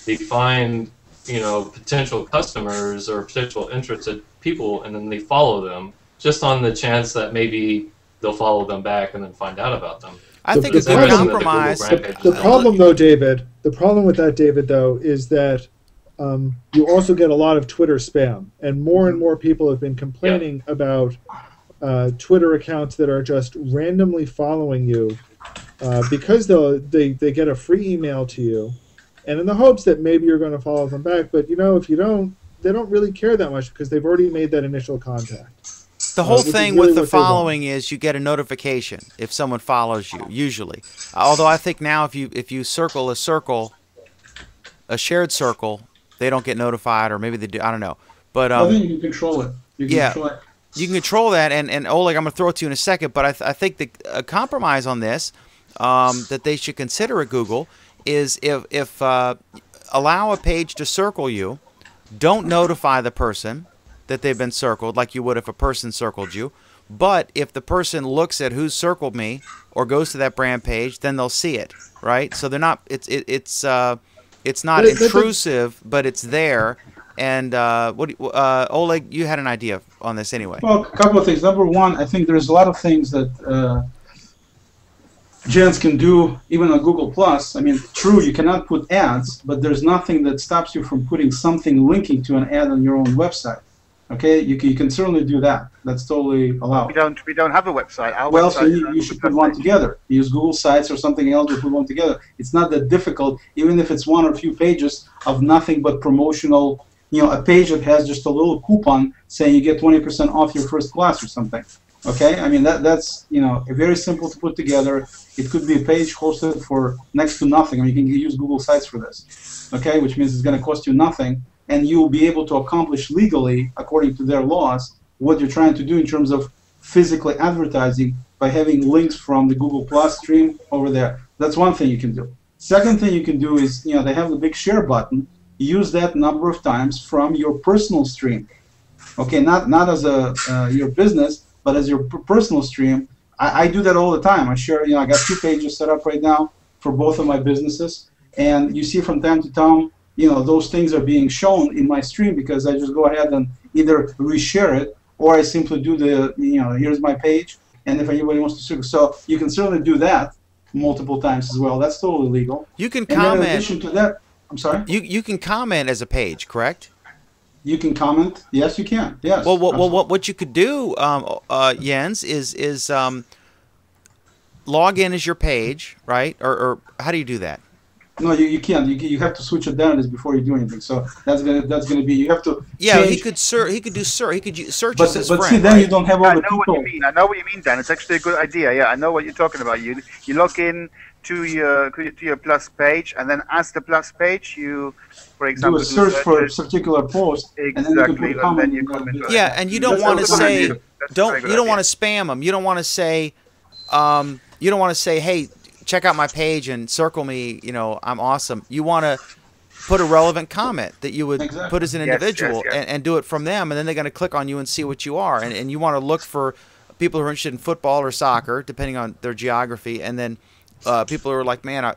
they find potential customers or potential interested people, and then they follow them just on the chance that maybe they'll follow them back and then find out about them. I think it's a compromise. The problem, though, David, the problem with that, David, though, is that you also get a lot of Twitter spam, and more people have been complaining about Twitter accounts that are just randomly following you because they get a free email to you, and in the hopes that maybe you're going to follow them back. But if you don't, they don't really care that much because they've already made that initial contact. The whole thing with the following is you get a notification if someone follows you, usually. Although I think now if you circle a shared circle, they don't get notified, or maybe they do. I don't know. But I think you can control it. You can control that. And Oleg, I'm going to throw it to you in a second. But I think a compromise on this that they should consider at Google is if allow a page to circle you, don't notify the person that they've been circled like you would if a person circled you. But if the person looks at who circled me or goes to that brand page, then they'll see it, right? So they're not. It's not intrusive, but it's there. And Oleg, you had an idea on this anyway. Well, a couple of things. Number one, I think there's a lot of things that gens can do even on Google+. I mean, true, you cannot put ads, but there's nothing that stops you from putting something linking to an ad on your own website. Okay, you can certainly do that. That's totally allowed. We don't have a website. So you should put one together. Use Google Sites or something else to put one together. It's not that difficult, even if it's one or a few pages of nothing but promotional. A page that has just a little coupon saying you get 20% off your first class or something. Okay, I mean that's very simple to put together. It could be a page hosted for next to nothing. I mean, you can use Google Sites for this. Okay, which means it's going to cost you nothing. And you'll be able to accomplish legally, according to their laws, what you're trying to do in terms of physically advertising by having links from the Google Plus stream over there. That's one thing you can do. Second thing you can do is, they have the big share button. Use that number of times from your personal stream. Okay, not as your business, but as your personal stream. I do that all the time. I share, I got 2 pages set up right now for both of my businesses, and you see from time to time, those things are being shown in my stream because I just go ahead and either reshare it or I simply do the, here's my page, and if anybody wants to circle. So you can certainly do that multiple times as well. That's totally legal. You can comment. And in addition to that, I'm sorry? You can comment as a page, correct? You can comment. Yes, you can. Yes. Well, what you could do, Jens, is log in as your page, right? Or how do you do that? No, you can't. You have to switch identities before you do anything. So that's gonna be, you have to. Yeah, change. he could search search but, as his but friend. See, then right? you don't have all the people. I know what you mean, Dan. It's actually a good idea. Yeah, I know what you're talking about. You log in to your Plus page, and then as the Plus page, you, for example, do a search for a particular post, exactly, and then you comment. Yeah, and you don't want to say you don't want to spam them. You don't want to say hey, check out my page and circle me, I'm awesome. You want to put a relevant comment that you would put as an individual and do it from them, and then they're going to click on you and see what you are. And you want to look for people who are interested in football or soccer, depending on their geography, and then people who are like, man, I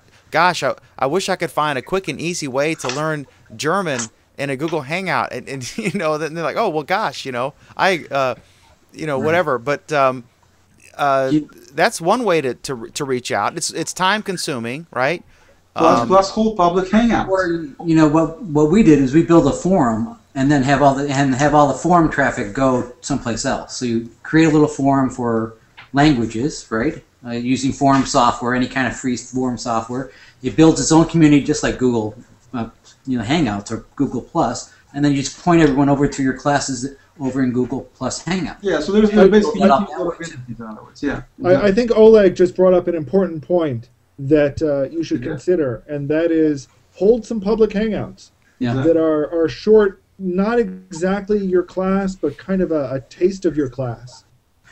wish I could find a quick and easy way to learn German in a Google Hangout. And then they're like, oh, well, gosh, whatever. But that's one way to reach out. It's time consuming, right? Plus whole public hangout. Or what we did is we built a forum and then have all the forum traffic go someplace else. So you create a little forum for languages, right? Using forum software, any kind of free forum software. It builds its own community just like Google, Hangouts or Google Plus, and then you just point everyone over to your classes over in Google Plus Hangout. Yeah, so there's basically I think Oleg just brought up an important point that you should consider, and that is hold some public hangouts that are short, not exactly your class, but kind of a taste of your class.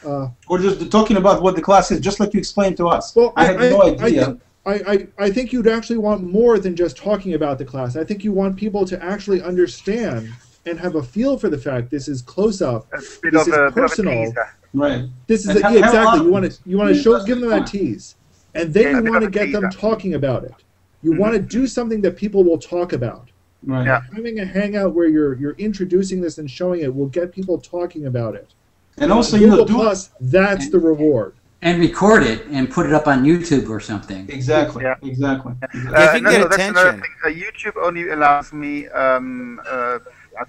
Or just talking about what the class is, just like you explained to us. Well, I had no idea. I think you'd actually want more than just talking about the class. I think you want people to actually understand and have a feel for the fact this is close up, this is personal. Right. This is exactly. You want to give them that tease, and then you want to get them talking about it. You want to do something that people will talk about. Right. Yeah. Having a hangout where you're introducing this and showing it will get people talking about it. And also, Google Plus, that's the reward. And record it and put it up on YouTube or something. Exactly. Yeah. Exactly. If you can get that's another attention. thing. YouTube only allows me, I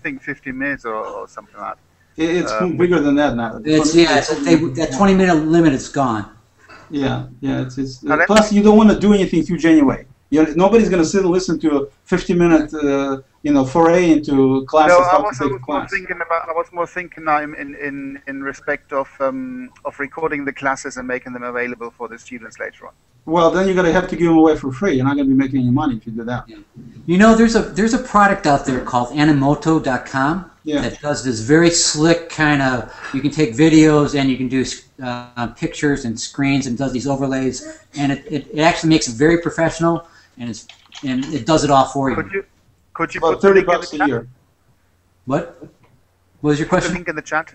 think, 15 minutes or something like that. It's bigger than that now. That 20-minute limit is gone. Yeah. It's Now, plus you don't want to do anything huge anyway. Nobody's going to sit and listen to a 50-minute, foray into classes. No, I how to take a class. I was more thinking now in respect of recording the classes and making them available for the students later on. Well, then you're going to have to give them away for free. You're not going to be making any money if you do that. There's a product out there called Animoto.com that does this very slick kind of. You can take videos and you can do pictures and screens and does these overlays, and it actually makes it very professional, and it does it all for you. Could you About put the link $30 in a the year. chat? What was your Put the question? link in the chat.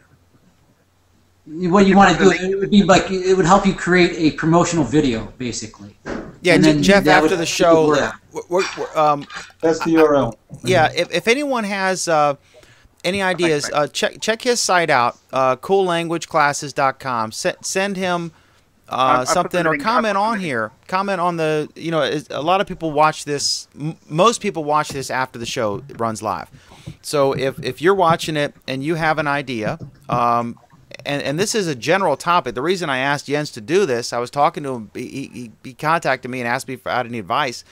What you want to do? It would be like it would help you create a promotional video, basically. Yeah, And then Jeff. that After would the get show, word out. That's the URL. yeah. If anyone has any ideas, check his site out. CoolLanguageClasses.com. Send him something or comment on here. Comment on the. A lot of people watch this. Most people watch this after the show runs live. So if you're watching it and you have an idea. And this is a general topic. The reason I asked Jens to do this, I was talking to him. He contacted me and asked me if I had any advice.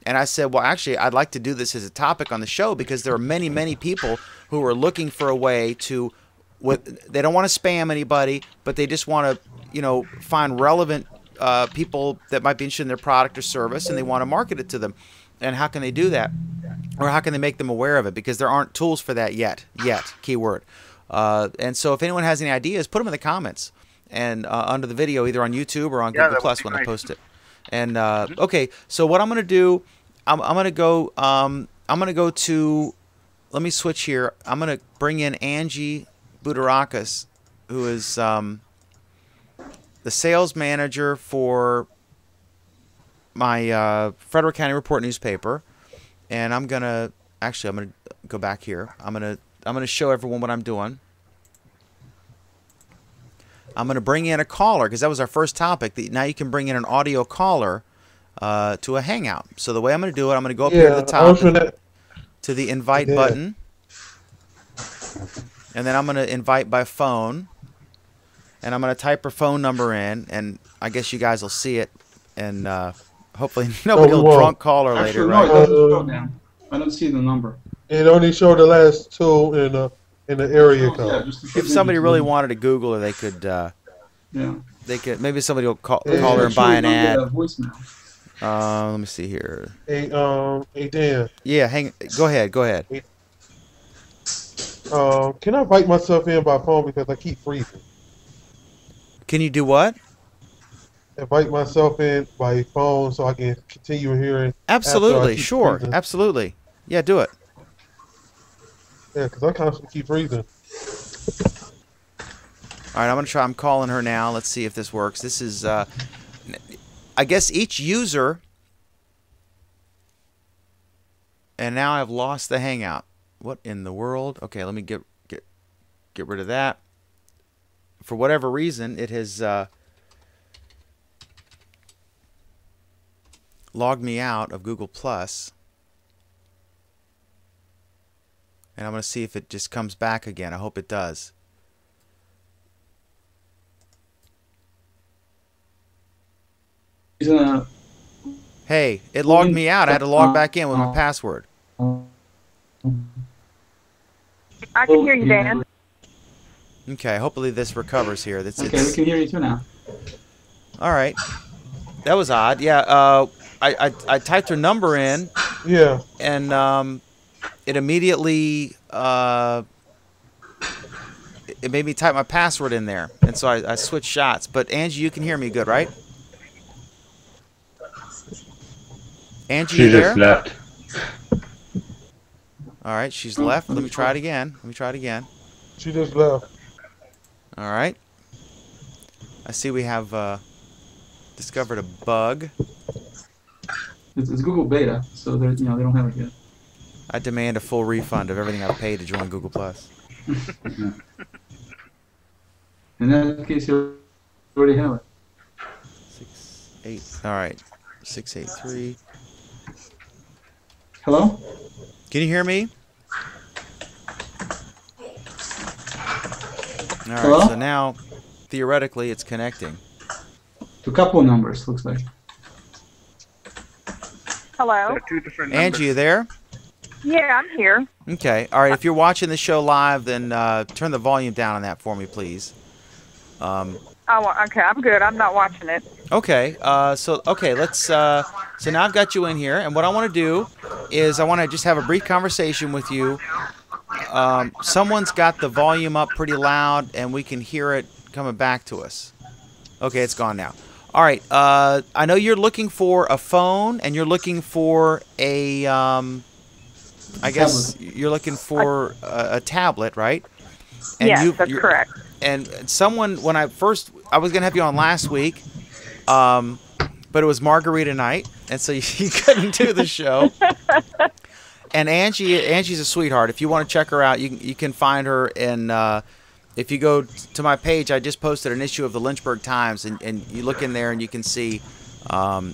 And I said, well, actually, I'd like to do this as a topic on the show because there are many, many people who are looking for a way to, they don't want to spam anybody, but they just want to, find relevant people that might be interested in their product or service, and they want to market it to them. And how can they do that? Or how can they make them aware of it? Because there aren't tools for that yet, keyword. And so if anyone has any ideas, put them in the comments and under the video, either on YouTube or on Google Plus when I post it. And okay, so what I'm going to do, I'm going to go to, let me switch here. I'm going to bring in Angie Budarakis, who is the sales manager for my Frederick County Report newspaper. And I'm going to go back here. I'm going to show everyone what I'm doing. I'm going to bring in a caller because that was our first topic. Now you can bring in an audio caller to a Hangout. So the way I'm going to do it, I'm going to go up here to the top to the invite button. And then I'm going to invite by phone. And I'm going to type her phone number in. And I guess you guys will see it. And hopefully nobody will drunk call her later, right? No, it doesn't show down. I don't see the number. It only showed the last two in the area code. If somebody really wanted to Google her, they could. They could. Maybe somebody will call her and buy an ad. Let me see here. Hey Dan. Yeah, Go ahead. Can I invite myself in by phone because I keep freezing? Can you do what? Invite myself in by phone so I can continue hearing. Absolutely, sure, absolutely. Yeah, do it. Yeah, because I constantly keep freezing. All right, I'm going to try. I'm calling her now. Let's see if this works. This is, I guess, each user. And now I've lost the Hangout. What in the world? Okay, let me get rid of that. For whatever reason, it has logged me out of Google Plus. And I'm going to see if it just comes back again. I hope it does. Hey, it logged me out. I had to log back in with my password. I can hear you, Dan. Okay, hopefully this recovers here. Okay, we can hear you too now. All right. That was odd. Yeah, I typed her number in. Yeah. And it immediately it made me type my password in there, and so I switched shots. But Angie, you can hear me good, right? Angie, she just left. All right, she's left. Let me try it again. She just left. All right. I see we have discovered a bug. It's Google Beta, so they don't have it yet. I demand a full refund of everything I've paid to join Google Plus. In that case, you already have it. 6, 8. All right. 683. Hello? Can you hear me? All right. Hello? So now, theoretically, it's connecting. To a couple of numbers, looks like. Hello. There are two different numbers. Angie, you there? Yeah, I'm here. Okay. All right. If you're watching the show live, then turn the volume down on that for me, please. Oh, okay. I'm good. I'm not watching it. Okay. Let's. So now I've got you in here, and what I want to do is I want to just have a brief conversation with you. Someone's got the volume up pretty loud, and we can hear it coming back to us. Okay, it's gone now. All right. I know you're looking for a phone, and you're looking for a. I guess you're looking for a tablet, right? And Yes, that's correct. And someone, when I was going to have you on last week, but it was Margarita night, and so you couldn't do the show. And Angie's a sweetheart. If you want to check her out, you can find her in. If you go to my page, I just posted an issue of the Lynchburg Times, and you look in there and you can see,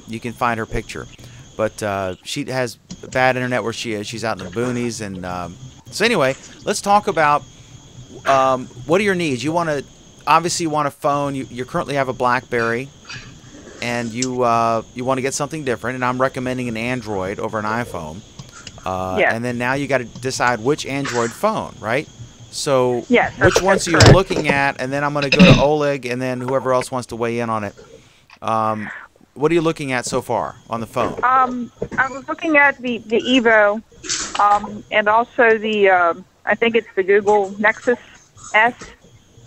you can find her picture. But she has bad internet where she is. She's out in the boonies, and so anyway, let's talk about. What are your needs? You obviously want a phone. You currently have a BlackBerry, and you want to get something different. And I'm recommending an Android over an iPhone. Yes. And then now you got to decide which Android phone, right? So Yes, which ones are you correct. looking at? And then I'm going to go to Oleg, and then whoever else wants to weigh in on it. What are you looking at so far on the phone? I was looking at the Evo, and also the I think it's the Google Nexus S,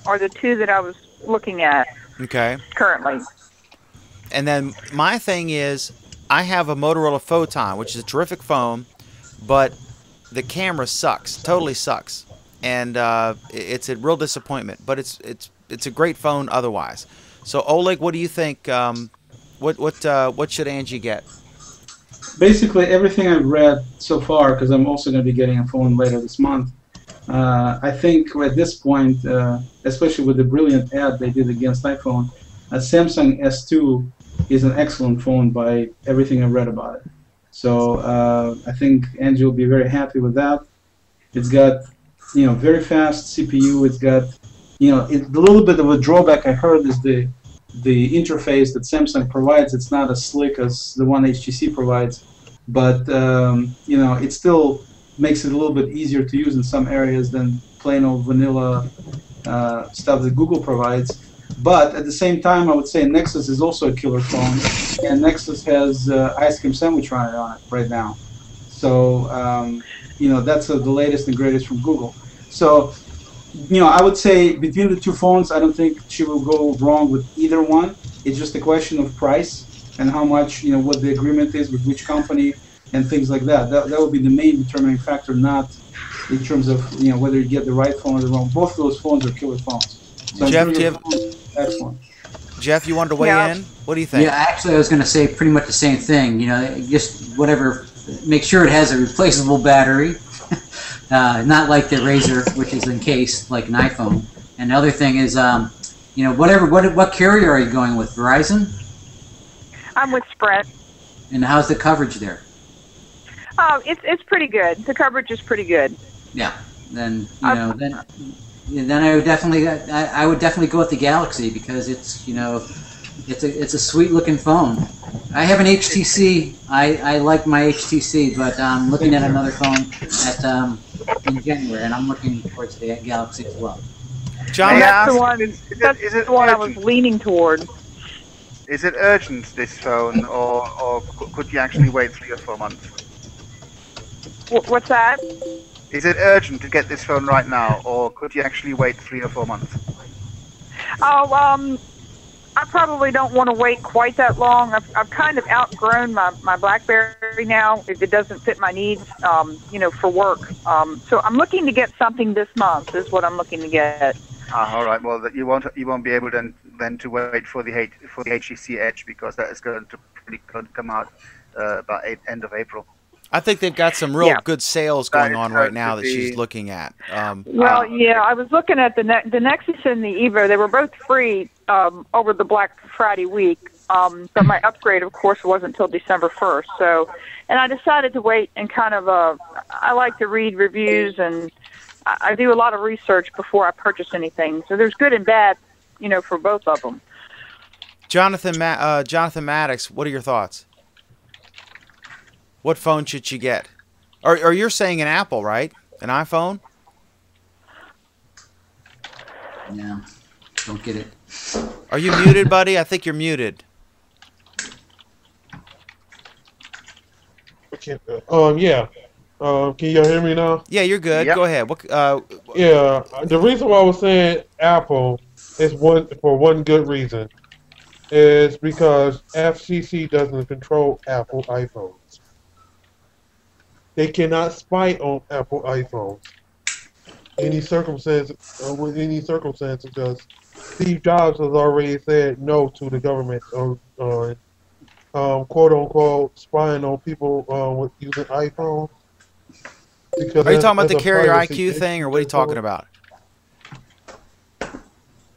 are the two that I was looking at. Okay. Currently. And then my thing is, I have a Motorola Photon, which is a terrific phone, but the camera sucks, totally sucks, and it's a real disappointment. But it's a great phone otherwise. So Oleg, what do you think? What should Angie get? Basically, everything I've read so far, because I'm also going to be getting a phone later this month. I think at this point, especially with the brilliant ad they did against iPhone, a Samsung S2 is an excellent phone by everything I've read about it. So I think Angie will be very happy with that. It's got, very fast CPU. It's got, a little bit of a drawback I heard is the interface that Samsung provides. It's not as slick as the one HTC provides, but it still makes it a little bit easier to use in some areas than plain old vanilla stuff that Google provides. But at the same time, I would say Nexus is also a killer phone, and Nexus has ice cream sandwich runner on it right now. So that's the latest and greatest from Google. So I would say between the two phones, I don't think she will go wrong with either one. It's just a question of price and how much, what the agreement is with which company and things like that. That would be the main determining factor, not in terms of, whether you get the right phone or the wrong. Both of those phones are killer phones. So excellent. Jeff, you wanted to weigh in? What do you think? Yeah, actually, I was going to say pretty much the same thing. Just whatever, make sure it has a replaceable battery. Not like the Razr, which is encased like an iPhone. And the other thing is, what carrier are you going with? Verizon? I'm with Sprint. And how's the coverage there? Oh, it's pretty good. The coverage is pretty good. Yeah. Then then I would definitely go with the Galaxy because it's it's a sweet looking phone. I have an HTC. I like my HTC, but I'm looking at another phone in January, and I'm looking towards the Galaxy as well. John, that's the one I was leaning toward. Is it urgent, this phone, or could you actually wait 3 or 4 months? What's that? Is it urgent to get this phone right now, or could you actually wait 3 or 4 months? Oh, I probably don't want to wait quite that long. I've kind of outgrown my BlackBerry now. It doesn't fit my needs, for work. So I'm looking to get something this month. Is what I'm looking to get. All right. Well, you won't be able then to wait for the HTC Edge because that is going to come out about end of April. I think they've got some real Yeah. good sales going on right now that the- she's looking at. Well, yeah, I was looking at the Nexus and the Evo. They were both free over the Black Friday week, but my upgrade, of course, wasn't until December 1st. So, and I decided to wait and kind of. I like to read reviews, and I do a lot of research before I purchase anything. So there's good and bad, for both of them. Jonathan Maddox, what are your thoughts? What phone should she get? Or you're saying an Apple, right? An iPhone? Yeah, don't get it. Are you muted, buddy? I think you're muted. Yeah. Can y'all hear me now? Yeah, you're good. Yep. Go ahead. Yeah. The reason why I was saying Apple is for one good reason. Is because FCC doesn't control Apple iPhones. They cannot spy on Apple iPhones. Any circumstance, with any circumstance, because Steve Jobs has already said no to the government on quote unquote spying on people with using iPhones. Because Are you talking about the that's a carrier privacy IQ thing, or what are you talking about?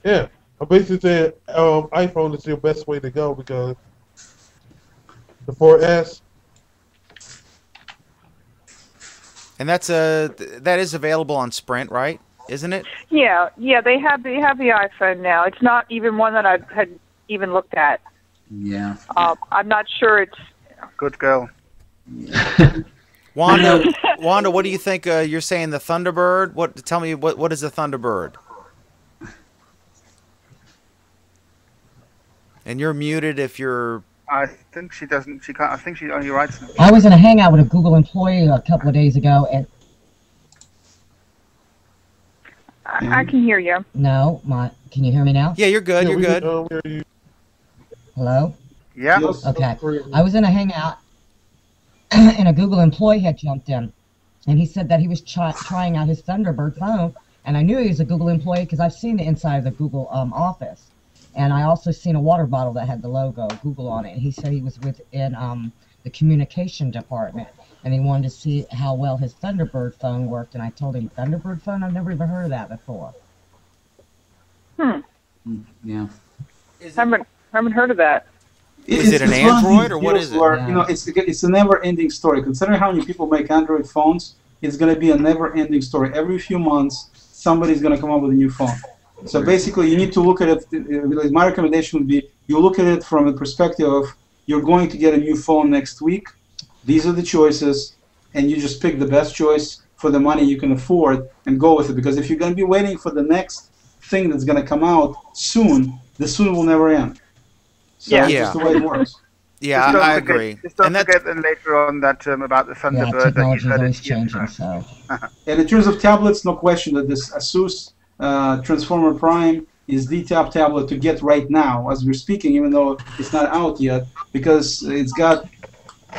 Yeah, I'm basically saying iPhone is your best way to go because the 4S. And that is available on Sprint, right? Isn't it? Yeah, they have the iPhone now. It's not even one that I had even looked at. Yeah. I'm not sure it's. Good girl. Wanda, what do you think? You're saying the Thunderbird. Tell me what is the Thunderbird? And you're muted if you're. I think she doesn't. She can't. I think she only writes. I was in a hangout with a Google employee a couple of days ago, and I can hear you. no, can you hear me now? Yeah, you're good. You're good. Hello? Yeah. Yes. Okay. I was in a hangout, and a Google employee had jumped in, and he said that he was trying out his Thunderbird phone, and I knew he was a Google employee because I've seen the inside of the Google office. And I also seen a water bottle that had the logo Google on it. And he said he was within the communication department, and he wanted to see how well his Thunderbird phone worked. And I told him, Thunderbird phone? I've never even heard of that before. Yeah. Haven't heard of that. Is it an it's one of Android these or what deals is it? Where, Yeah. it's a never-ending story. Considering how many people make Android phones, it's going to be a never-ending story. Every few months, somebody's going to come up with a new phone. So basically, you need to look at it. My recommendation would be you look at it from the perspective of you're going to get a new phone next week. These are the choices, and you just pick the best choice for the money you can afford and go with it. Because if you're going to be waiting for the next thing that's going to come out soon, the soon will never end. So that's just the way it works. Yeah, Just don't I forget- agree. Just don't And that's forget then later on that about the Yeah, Thunderbird that you technology's said always it. changing, so. And in terms of tablets, no question that this Asus Transformer Prime is the top tablet to get right now as we're speaking, even though it's not out yet, because it's got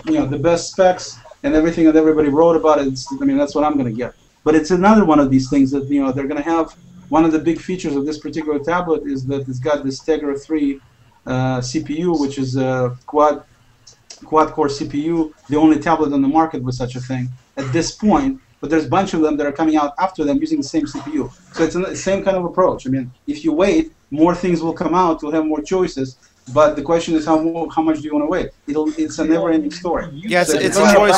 the best specs and everything that everybody wrote about it. That's what I'm going to get. But it's another one of these things that they're going to have. One of the big features of this particular tablet is that it's got this Tegra 3 CPU, which is a quad-core CPU, the only tablet on the market with such a thing at this point. But there's a bunch of them that are coming out after them using the same CPU. So it's the same kind of approach. If you wait, more things will come out. You'll have more choices. But the question is, how much do you want to wait? It's a never-ending story. Yeah, it's a choice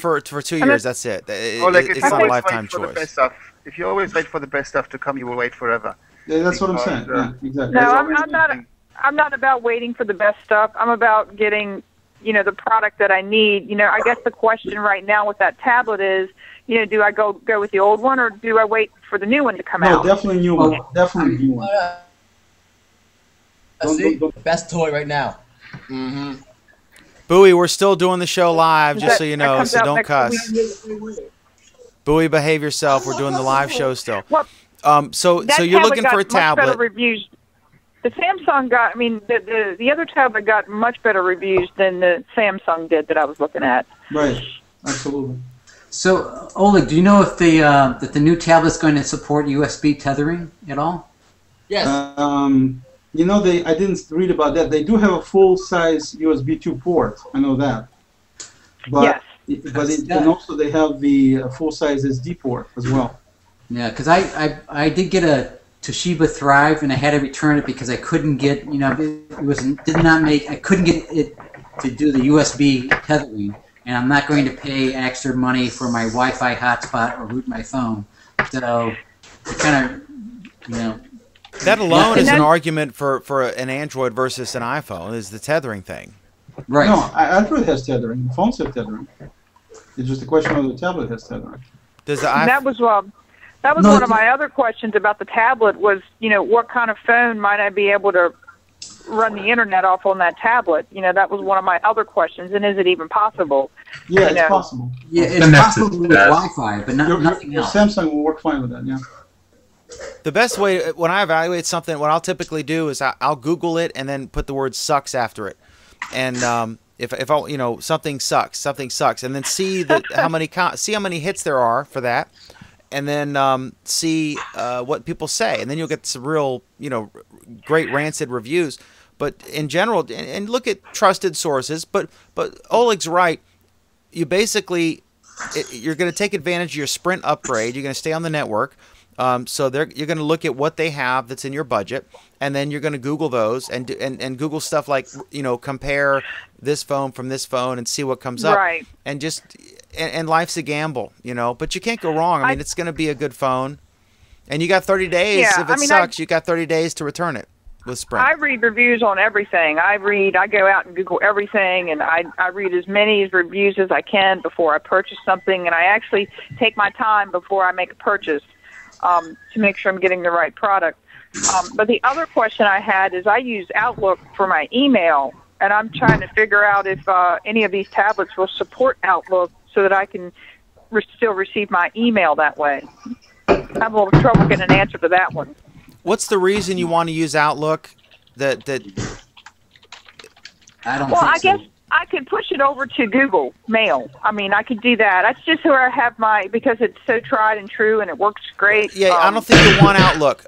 for 2 years. That's it. It's not a lifetime choice. If you always wait for the best stuff to come, you will wait forever. Yeah, that's what I'm saying. Yeah, exactly. No, I'm not about waiting for the best stuff. I'm about getting, the product that I need. I guess the question right now with that tablet is, do I go with the old one or do I wait for the new one to come out? No, definitely new one. Definitely new one. Best toy right now. Bowie, we're still doing the show live, just so you know, so don't cuss. Bowie, behave yourself. We're doing the live show still. So you're looking for a tablet. Much better reviews. The Samsung got, the other tablet got much better reviews than the Samsung did that I was looking at. Right, absolutely. So, Oleg, do you know if the new tablet's going to support USB tethering at all? Yes. I didn't read about that. They do have a full-size USB 2 port. I know that. But yes. and also they have the full-size SD port as well. Yeah, because I did get a Toshiba Thrive, and I had to return it because I couldn't get, I couldn't get it to do the USB tethering, and I'm not going to pay extra money for my Wi-Fi hotspot or root my phone. So it kind of, That alone is an argument for an Android versus an iPhone, is the tethering thing. Right. No, Android has tethering. The phones have tethering. It's just a question of the tablet has tethering. Does the That was one of my other questions about the tablet was, what kind of phone might I be able to run the internet off on that tablet? That was one of my other questions. And is it even possible? Yeah, it's possible. Yeah, it's possible with Wi-Fi, but nothing your else. Samsung will work fine with that, yeah. The best way, when I evaluate something, what I'll typically do is I'll Google it and then put the word "sucks" after it, and if I, something sucks, and then see how many hits there are for that, and then see what people say, and then you'll get some real great rancid reviews. But in general, and look at trusted sources. But Oleg's right. You basically you're going to take advantage of your Sprint upgrade. You're going to stay on the network. So you're going to look at what they have that's in your budget, and then you're going to Google those and Google stuff like compare this phone from this phone and see what comes up. Right. And and life's a gamble, but you can't go wrong. I mean, it's going to be a good phone, and you got 30 days. Yeah, If it sucks, you got 30 days to return it with Sprint. I read reviews on everything. I go out and Google everything, and I read as many reviews as I can before I purchase something, and I actually take my time before I make a purchase. To make sure I'm getting the right product. But the other question I had is I use Outlook for my email, and I'm trying to figure out if any of these tablets will support Outlook so that I can still receive my email that way. I have a little trouble getting an answer to that one. What's the reason you want to use Outlook? I don't Well, think I guess I could push it over to Google Mail. I mean, I could do that. That's just where I have because it's so tried and true and it works great. Yeah, I don't think you want Outlook.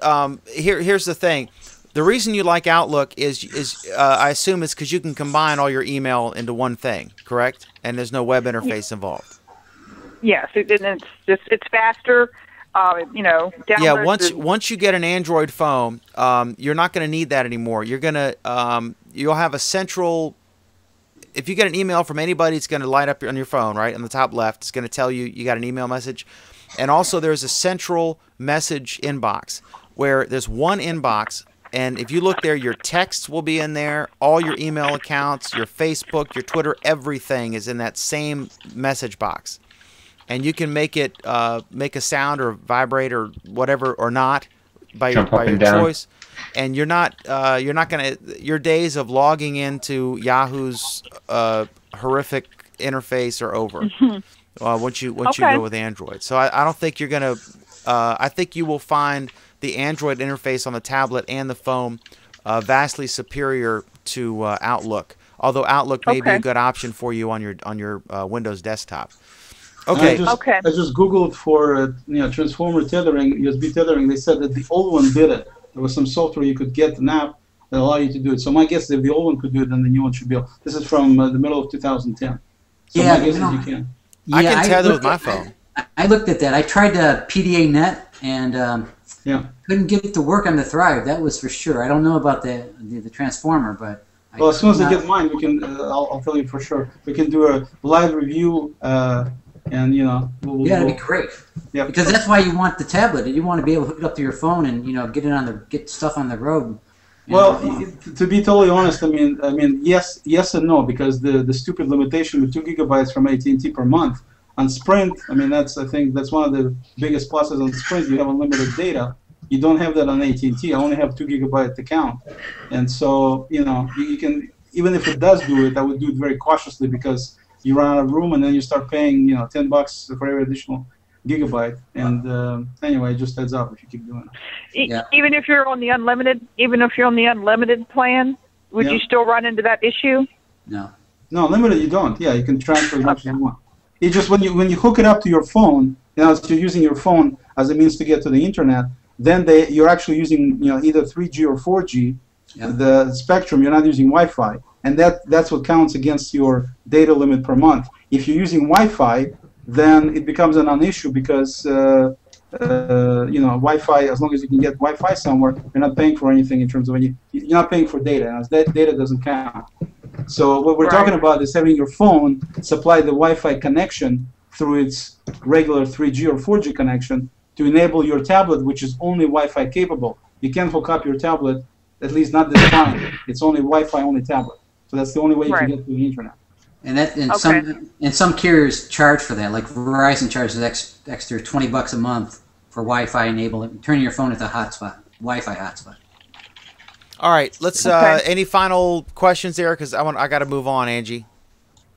Here's the thing. The reason you like Outlook is I assume it's because you can combine all your email into one thing, correct? And there's no web interface involved. Yes, it's faster. Yeah, once you get an Android phone, you're not going to need that anymore. You're gonna you'll have a central. If you get an email from anybody, it's going to light up on your phone, right? On the top left, it's going to tell you got an email message. And also there's a central message inbox where there's one inbox, and if you look there, your texts will be in there, all your email accounts, your Facebook, your Twitter, everything is in that same message box. And you can make it make a sound or vibrate or whatever or not by your choice. And you're not gonna, your days of logging into Yahoo's horrific interface are over once you go with Android. So I don't think you're gonna. I think you will find the Android interface on the tablet and the phone vastly superior to Outlook. Although Outlook may be a good option for you on your Windows desktop. Okay. I just Googled for transformer tethering, USB tethering. They said that the old one did it. There was some software you could get, an app that allowed you to do it. So my guess is if the old one could do it, then the new one should be able. This is from the middle of 2010. So my guess is you can. Yeah, I can tether with my phone. I looked at that. I tried PDA Net and couldn't get it to work on the Thrive. That was for sure. I don't know about the transformer, but. Well, as soon as I get mine, we can. I'll tell you for sure. We can do a live review. And that'd be great. Yeah, because that's why you want the tablet. You want to be able to hook it up to your phone and get stuff on the road. Well, to be totally honest, I mean, yes and no, because the stupid limitation with 2 GB from AT&T per month on Sprint. I mean, I think that's one of the biggest pluses on Sprint. You have unlimited data. You don't have that on AT&T. I only have 2 GB account, and so you can, even if it does do it, I would do it very cautiously because you run out of room, and then you start paying, $10 for every additional gigabyte. And anyway, it just adds up if you keep doing it. Even if you're on the unlimited plan, would you still run into that issue? No. No, limited you don't. Yeah, you can transfer as much as you want. It's just when you hook it up to your phone, so you're using your phone as a means to get to the internet, then you're actually using either 3G or 4G, the spectrum. You're not using Wi-Fi. And that's what counts against your data limit per month. If you're using Wi-Fi, then it becomes a non-issue because Wi-Fi, as long as you can get Wi-Fi somewhere, you're not paying for anything in terms of you're not paying for data, and that data doesn't count. So what we're talking about is having your phone supply the Wi-Fi connection through its regular 3G or 4G connection to enable your tablet, which is only Wi-Fi capable. You can't hook up your tablet, at least not this time. It's only Wi-Fi only tablet. So that's the only way you can get to the internet. And some carriers charge for that. Like Verizon charges extra $20 a month for Wi-Fi enablement, turning your phone into a hotspot, Wi-Fi hotspot. All right, let's. Any final questions there? Because I got to move on, Angie.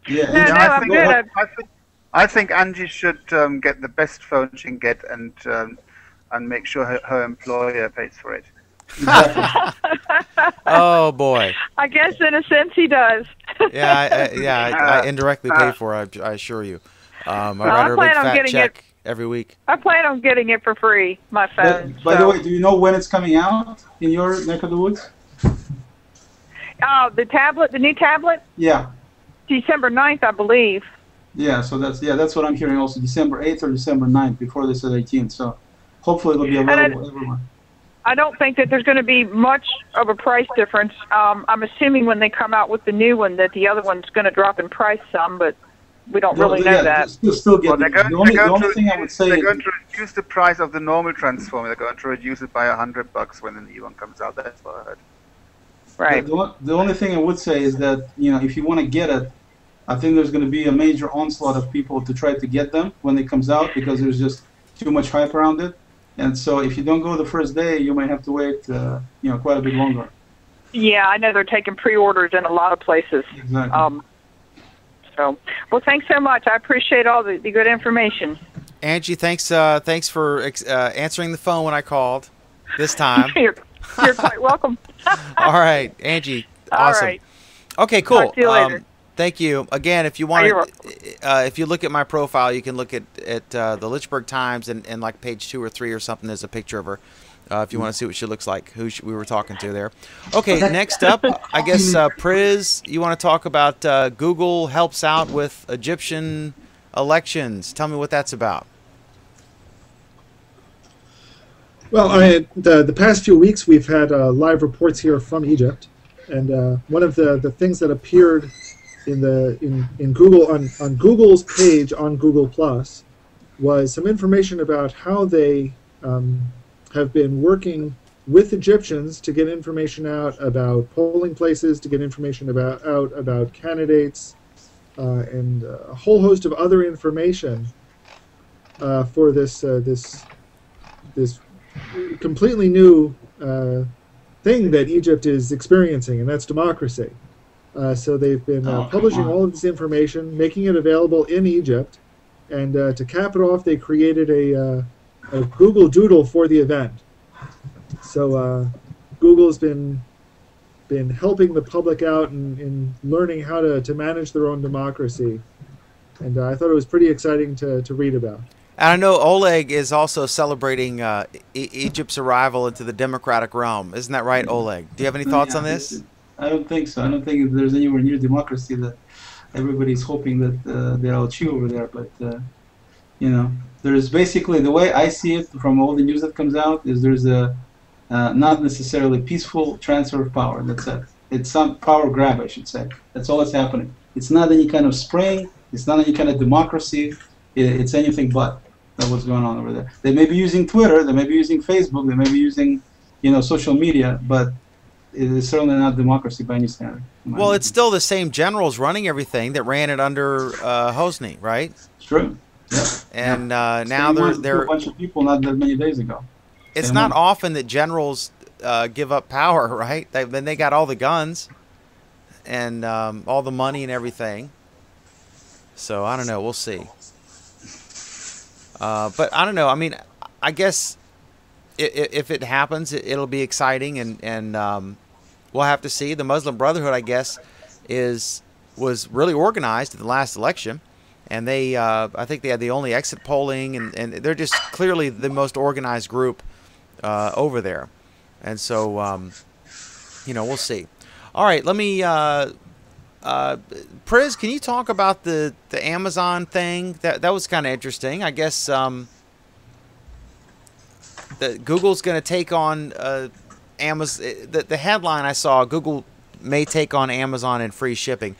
Yeah, I'm good. I think Angie should get the best phone she can get and make sure her employer pays for it. Oh boy. I guess in a sense he does. I indirectly pay for it. I assure you. I write her a big fat check every week. I plan on getting it for free. My phone. By the way, do you know when it's coming out in your neck of the woods? The tablet, the new tablet. Yeah. December 9th, I believe. Yeah, so that's what I'm hearing also. December 8th or December 9th, before they said 18th. So hopefully it'll be available everywhere. I don't think that there's going to be much of a price difference. I'm assuming when they come out with the new one that the other one's going to drop in price some, but we don't really know that. Still get the only thing I would say they're going to reduce the price of the normal transformer. They're going to reduce it by $100 when the new one comes out. That's what I heard. Right. The only thing I would say is that if you want to get it, I think there's going to be a major onslaught of people to try to get them when it comes out because there's just too much hype around it. And so if you don't go the first day, you might have to wait, quite a bit longer. Yeah, I know they're taking pre-orders in a lot of places. Exactly. Well, thanks so much. I appreciate all the good information. Angie, thanks for answering the phone when I called this time. You're quite welcome. All right, Angie. Awesome. All right. Okay, cool. Talk to you later. Thank you. Again, if you want if you look at my profile, you can look at the Litchburg Times and like page 2 or 3 or something. There's a picture of her. If you want to see what she looks like, we were talking to there. Okay, next up, I guess Priz, you want to talk about Google helps out with Egyptian elections. Tell me what that's about. Well, the past few weeks we've had live reports here from Egypt, and one of the things that appeared in Google on Google's page on Google Plus was some information about how they have been working with Egyptians to get information out about polling places, to get information out about candidates, and a whole host of other information for this completely new thing that Egypt is experiencing, and that's democracy. So they've been publishing all of this information, making it available in Egypt, and to cap it off, they created a Google Doodle for the event. So Google's been helping the public out in learning how to manage their own democracy, and I thought it was pretty exciting to read about. And I know Oleg is also celebrating Egypt's arrival into the democratic realm. Isn't that right, Oleg? Do you have any thoughts on this? I don't think so. I don't think there's anywhere near democracy that everybody's hoping that they'll achieve over there. But, there's basically, the way I see it from all the news that comes out, is there's a not necessarily peaceful transfer of power. That's it. It's some power grab, I should say. That's all that's happening. It's not any kind of spraying. It's not any kind of democracy. It's anything but what's going on over there. They may be using Twitter. They may be using Facebook. They may be using, social media. But it is certainly not democracy by any standard. Well, it's still the same generals running everything that ran it under Hosni, right? It's true. Yeah. And now they're a bunch of people not that many days ago. It's not often that generals give up power, right? Then they got all the guns and all the money and everything. So I don't know. We'll see. But I don't know. I mean, I guess if it happens, it'll be exciting, and we'll have to see. The Muslim Brotherhood, I guess, was really organized in the last election, and I think they had the only exit polling, and they're just clearly the most organized group over there. And so, we'll see. All right, let me Priz, can you talk about the Amazon thing? That was kind of interesting. I guess Google's going to take on Amazon. The headline I saw: Google may take on Amazon in free shipping.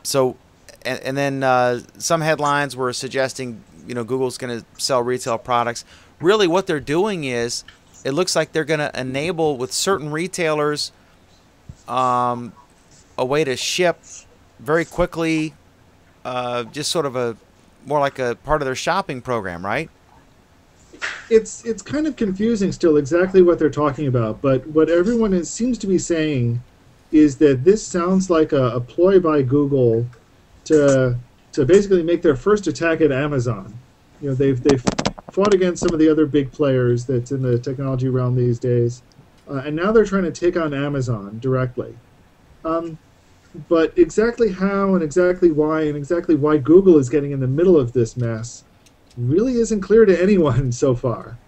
So, and then some headlines were suggesting, you know, Google's going to sell retail products. Really, what they're doing is, it looks like they're going to enable with certain retailers a way to ship very quickly, just sort of more like a part of their shopping program, right? It's kind of confusing still exactly what they're talking about, but what everyone seems to be saying is that this sounds like a ploy by Google to basically make their first attack at Amazon. You know, they've fought against some of the other big players that's in the technology realm these days, and now they're trying to take on Amazon directly. But exactly how and exactly why Google is getting in the middle of this mess really isn't clear to anyone so far.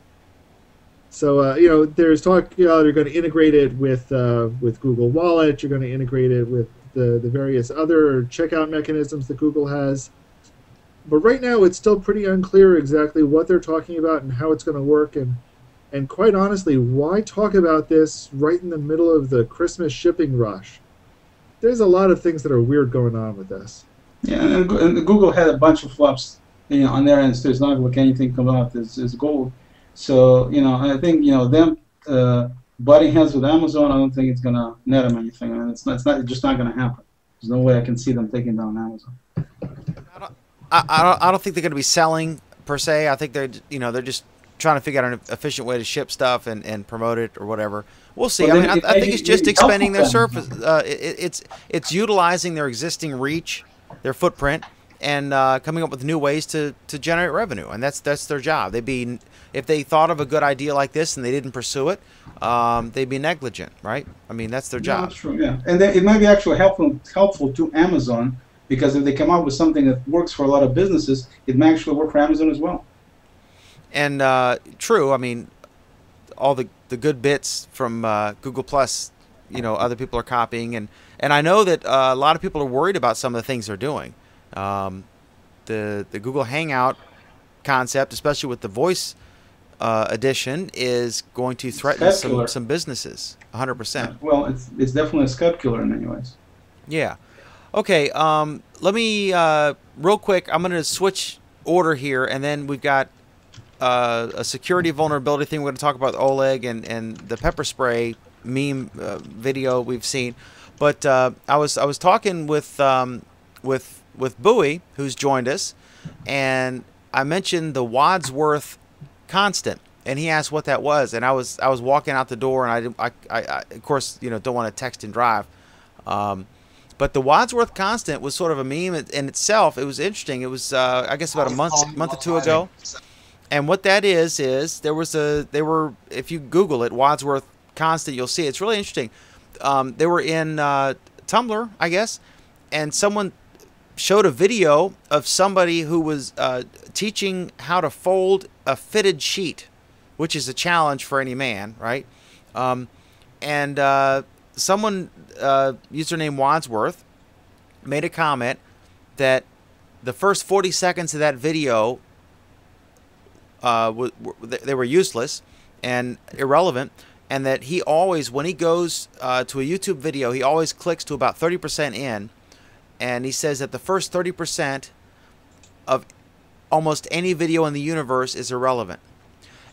So you know, there's talk, you know, they're going to integrate it with Google Wallet. You're going to integrate it with the various other checkout mechanisms that Google has. But right now, it's still pretty unclear exactly what they're talking about and how it's going to work. And quite honestly, why talk about this right in the middle of the Christmas shipping rush? There's a lot of things that are weird going on with this. Yeah, and Google had a bunch of flops, you know, on their end. So it's not like anything come out is gold. So, you know, I think, you know, them butting heads with Amazon, I don't think it's gonna net them anything. I mean, it's just not gonna happen. There's no way I can see them taking down Amazon. I don't think they're going to be selling per se. I think they're just trying to figure out an efficient way to ship stuff and promote it or whatever. We'll see. Well, I think it's just expanding their surface. It's utilizing their existing reach, their footprint, and coming up with new ways to generate revenue. And that's their job. If they thought of a good idea like this and they didn't pursue it, they'd be negligent, right? I mean, that's their job. That's true, yeah. And it might be actually helpful to Amazon, because if they come up with something that works for a lot of businesses, it may actually work for Amazon as well. And true, I mean, all the good bits from Google Plus, you know, other people are copying, and I know that a lot of people are worried about some of the things they're doing. The Google Hangout concept, especially with the voice edition, is going to threaten some businesses, 100%. Well, it's definitely a scalp killer in many ways. Yeah. Okay, let me, real quick, I'm going to switch order here, and then we've got a security vulnerability thing. We're going to talk about Oleg and the pepper spray meme video we've seen. But I was talking with Bowie, who's joined us, and I mentioned the Wadsworth constant, and he asked what that was, and I was walking out the door, and I of course, you know, don't want to text and drive. But the Wadsworth constant was sort of a meme in itself. It was interesting. It was, I guess, about a month or two ago. And what that is they were, if you Google it, Wadsworth constant, you'll see it. It's really interesting. They were in Tumblr, I guess, and someone showed a video of somebody who was teaching how to fold a fitted sheet, which is a challenge for any man, right? Someone, username Wadsworth, made a comment that the first 40 seconds of that video, they were useless and irrelevant, and that he always, when he goes to a YouTube video, he always clicks to about 30% in, and he says that the first 30% of almost any video in the universe is irrelevant.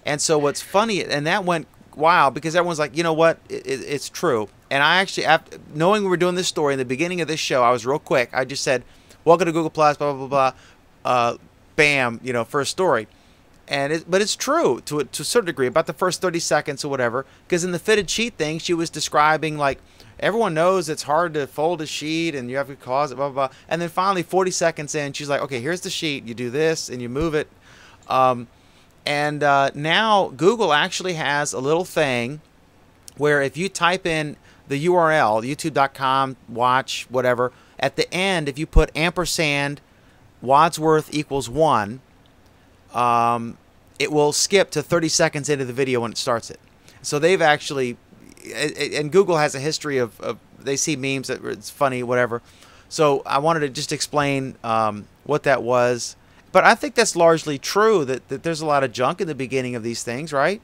And so what's funny, and that went wild, because everyone's like, you know what, it's true. And I actually, after knowing we were doing this story in the beginning of this show, I was real quick. I just said, welcome to Google Plus, blah, blah, blah, blah. Bam, you know, first story. But it's true to a certain degree, about the first 30 seconds or whatever, because in the fitted sheet thing, she was describing, like, everyone knows it's hard to fold a sheet and you have to cause it, blah, blah, blah. And then finally, 40 seconds in, she's like, okay, here's the sheet. You do this and you move it. Now Google actually has a little thing where if you type in the URL, youtube.com, watch, whatever, at the end, if you put ampersand Wadsworth equals 1, it will skip to 30 seconds into the video when it starts it. So they've actually, and Google has a history of they see memes that it's funny, whatever. So I wanted to just explain what that was. But I think that's largely true, that there's a lot of junk in the beginning of these things, right?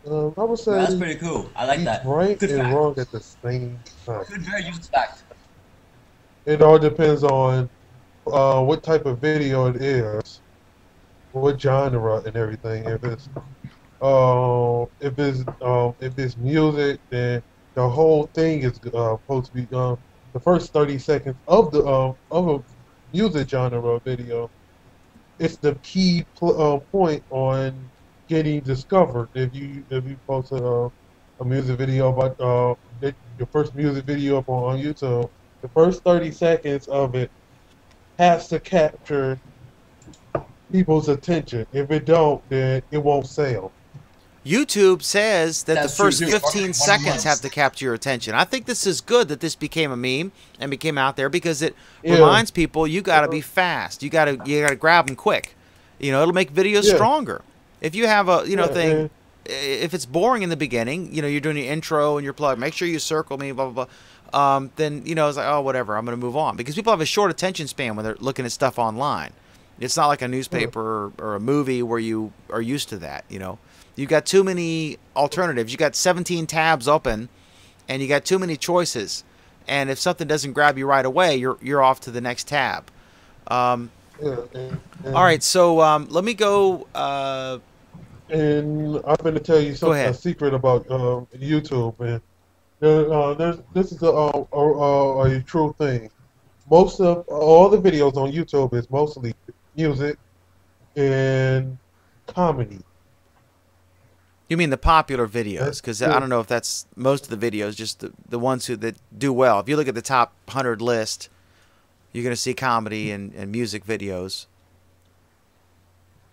I would say That's pretty cool. I like that. Right Good and fact. wrong at the same time. Good, very useful fact. It all depends on what type of video it is, what genre and everything. If it's music, then the whole thing is supposed to be the first 30 seconds of a music genre video. It's the key point on getting discovered. If you post a music video about your first music video up on YouTube, the first 30 seconds of it has to capture people's attention. If it don't, then it won't sell. YouTube says that That's the first true, too. 15 seconds have to capture your attention. I think this is good that this became a meme and became out there, because it reminds people you got to be fast. You got to grab them quick. You know, it'll make videos stronger. If you have a thing, if it's boring in the beginning, you're doing your intro and your plug, make sure you circle me, blah blah blah. Then it's like, oh, whatever, I'm going to move on, because people have a short attention span when they're looking at stuff online. It's not like a newspaper or a movie where you are used to that. You've got too many alternatives. You got 17 tabs open, and you got too many choices. And if something doesn't grab you right away, you're off to the next tab. All right, so let me go. And I'm going to tell you something, a secret about YouTube. And this is a true thing. Most of all the videos on YouTube is mostly music and comedy. You mean the popular videos? Because I don't know if that's most of the videos, just the ones that do well. If you look at the top 100 list, you're going to see comedy and music videos.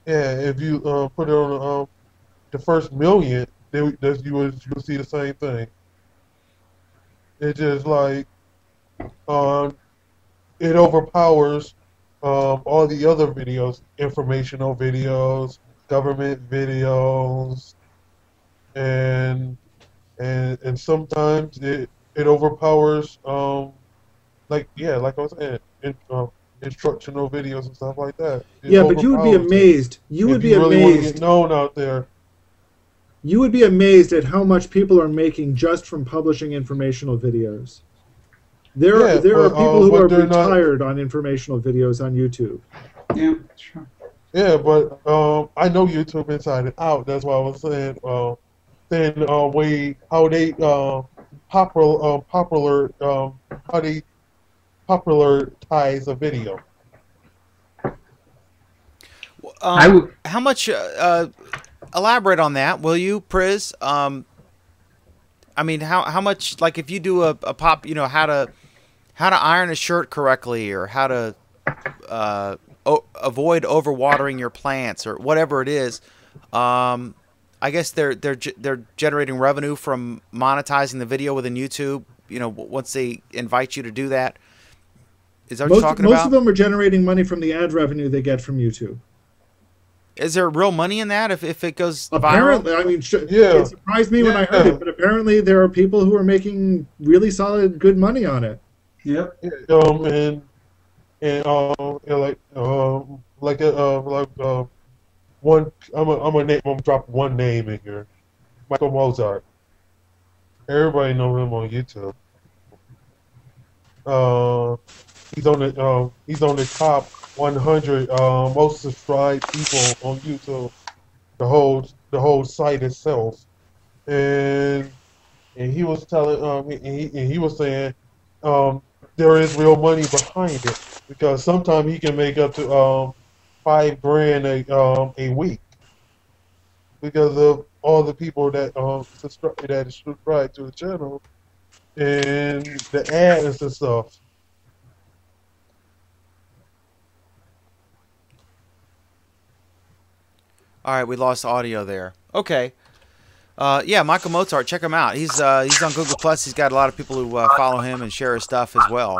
Yeah, if you put it on the first million, you'll see the same thing. It's just like it overpowers all the other videos, informational videos, government videos, and sometimes it overpowers like I was saying, instructional videos and stuff like that. But you would be amazed. You would be amazed. Really want to get known out there. You would be amazed at how much people are making just from publishing informational videos. There are people who are retired on informational videos on YouTube. Yeah, sure. Yeah, but I know YouTube inside and out. That's why I was saying how they popularize a video. How much? Elaborate on that, will you, Priz? I mean, how much? Like, if you do a pop, how to iron a shirt correctly, or how to avoid overwatering your plants, or whatever it is. I guess they're generating revenue from monetizing the video within YouTube. Once they invite you to do that. Is that what you're talking about? Most of them are generating money from the ad revenue they get from YouTube. Is there real money in that if it goes apparently, viral? I mean, it surprised me when I heard it, but apparently there are people who are making really solid, good money on it. Yep. One. I'm drop one name in here. Michael Mozart. Everybody know him on YouTube. He's on the top 100 most subscribed people on YouTube. The whole site itself, and he was telling he was saying there is real money behind it, because sometimes he can make up to $5,000 a week because of all the people that subscribe to the channel and the ads and stuff. All right, we lost audio there. Okay. Yeah, Michael Mozart, check him out. He's on Google Plus. He's got a lot of people who follow him and share his stuff as well.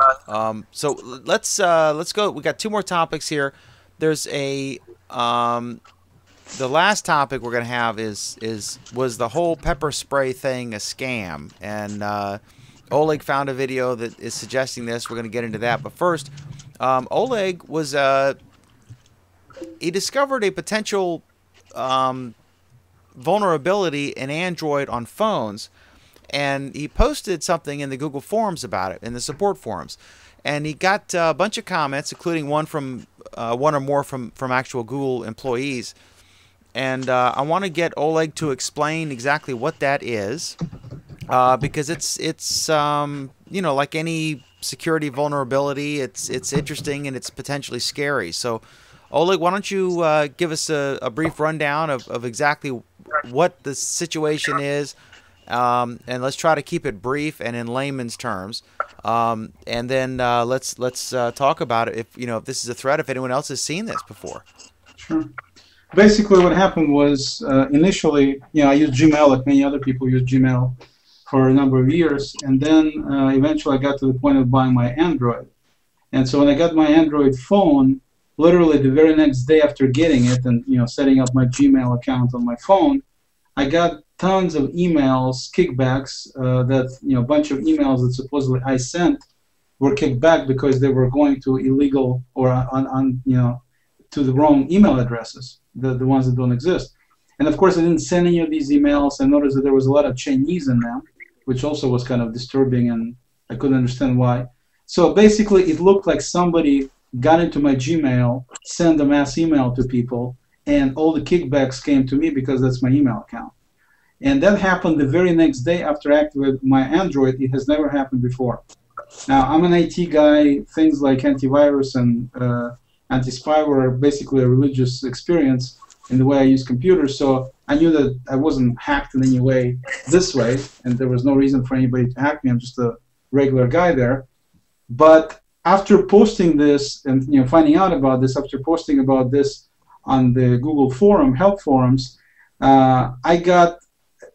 So let's go. We got two more topics here. There's the last topic we're gonna have was the whole pepper spray thing a scam? And Oleg found a video that is suggesting this. We're going to get into that. But first, Oleg was he discovered a potential vulnerability in Android on phones, and he posted something in the Google forums about it, in the support forums, and he got a bunch of comments, including one from one or more from actual Google employees. And I want to get Oleg to explain exactly what that is, because it's you know, like any security vulnerability, it's interesting and it's potentially scary. So, Oleg, why don't you give us a brief rundown of exactly what the situation is, and let's try to keep it brief and in layman's terms, and then let's talk about it. If this is a threat, if anyone else has seen this before. Sure. Basically, what happened was initially, I used Gmail like many other people use Gmail for a number of years, and then eventually I got to the point of buying my Android. And so when I got my Android phone, literally the very next day after getting it and setting up my Gmail account on my phone, I got tons of emails, kickbacks, that a bunch of emails that supposedly I sent were kicked back because they were going to illegal or to the wrong email addresses, the ones that don't exist. And of course I didn't send any of these emails. I noticed that there was a lot of Chinese in them, which also was kind of disturbing, and I couldn't understand why. So basically it looked like somebody got into my Gmail, sent a mass email to people, and all the kickbacks came to me because that's my email account. And that happened the very next day after I activated my Android. It has never happened before. Now, I'm an IT guy. Things like antivirus and anti-spyware are basically a religious experience in the way I use computers, so I knew that I wasn't hacked in any way this way, and there was no reason for anybody to hack me. I'm just a regular guy there. But after posting this and finding out about this, after posting about this on the Google forum, help forums, I got,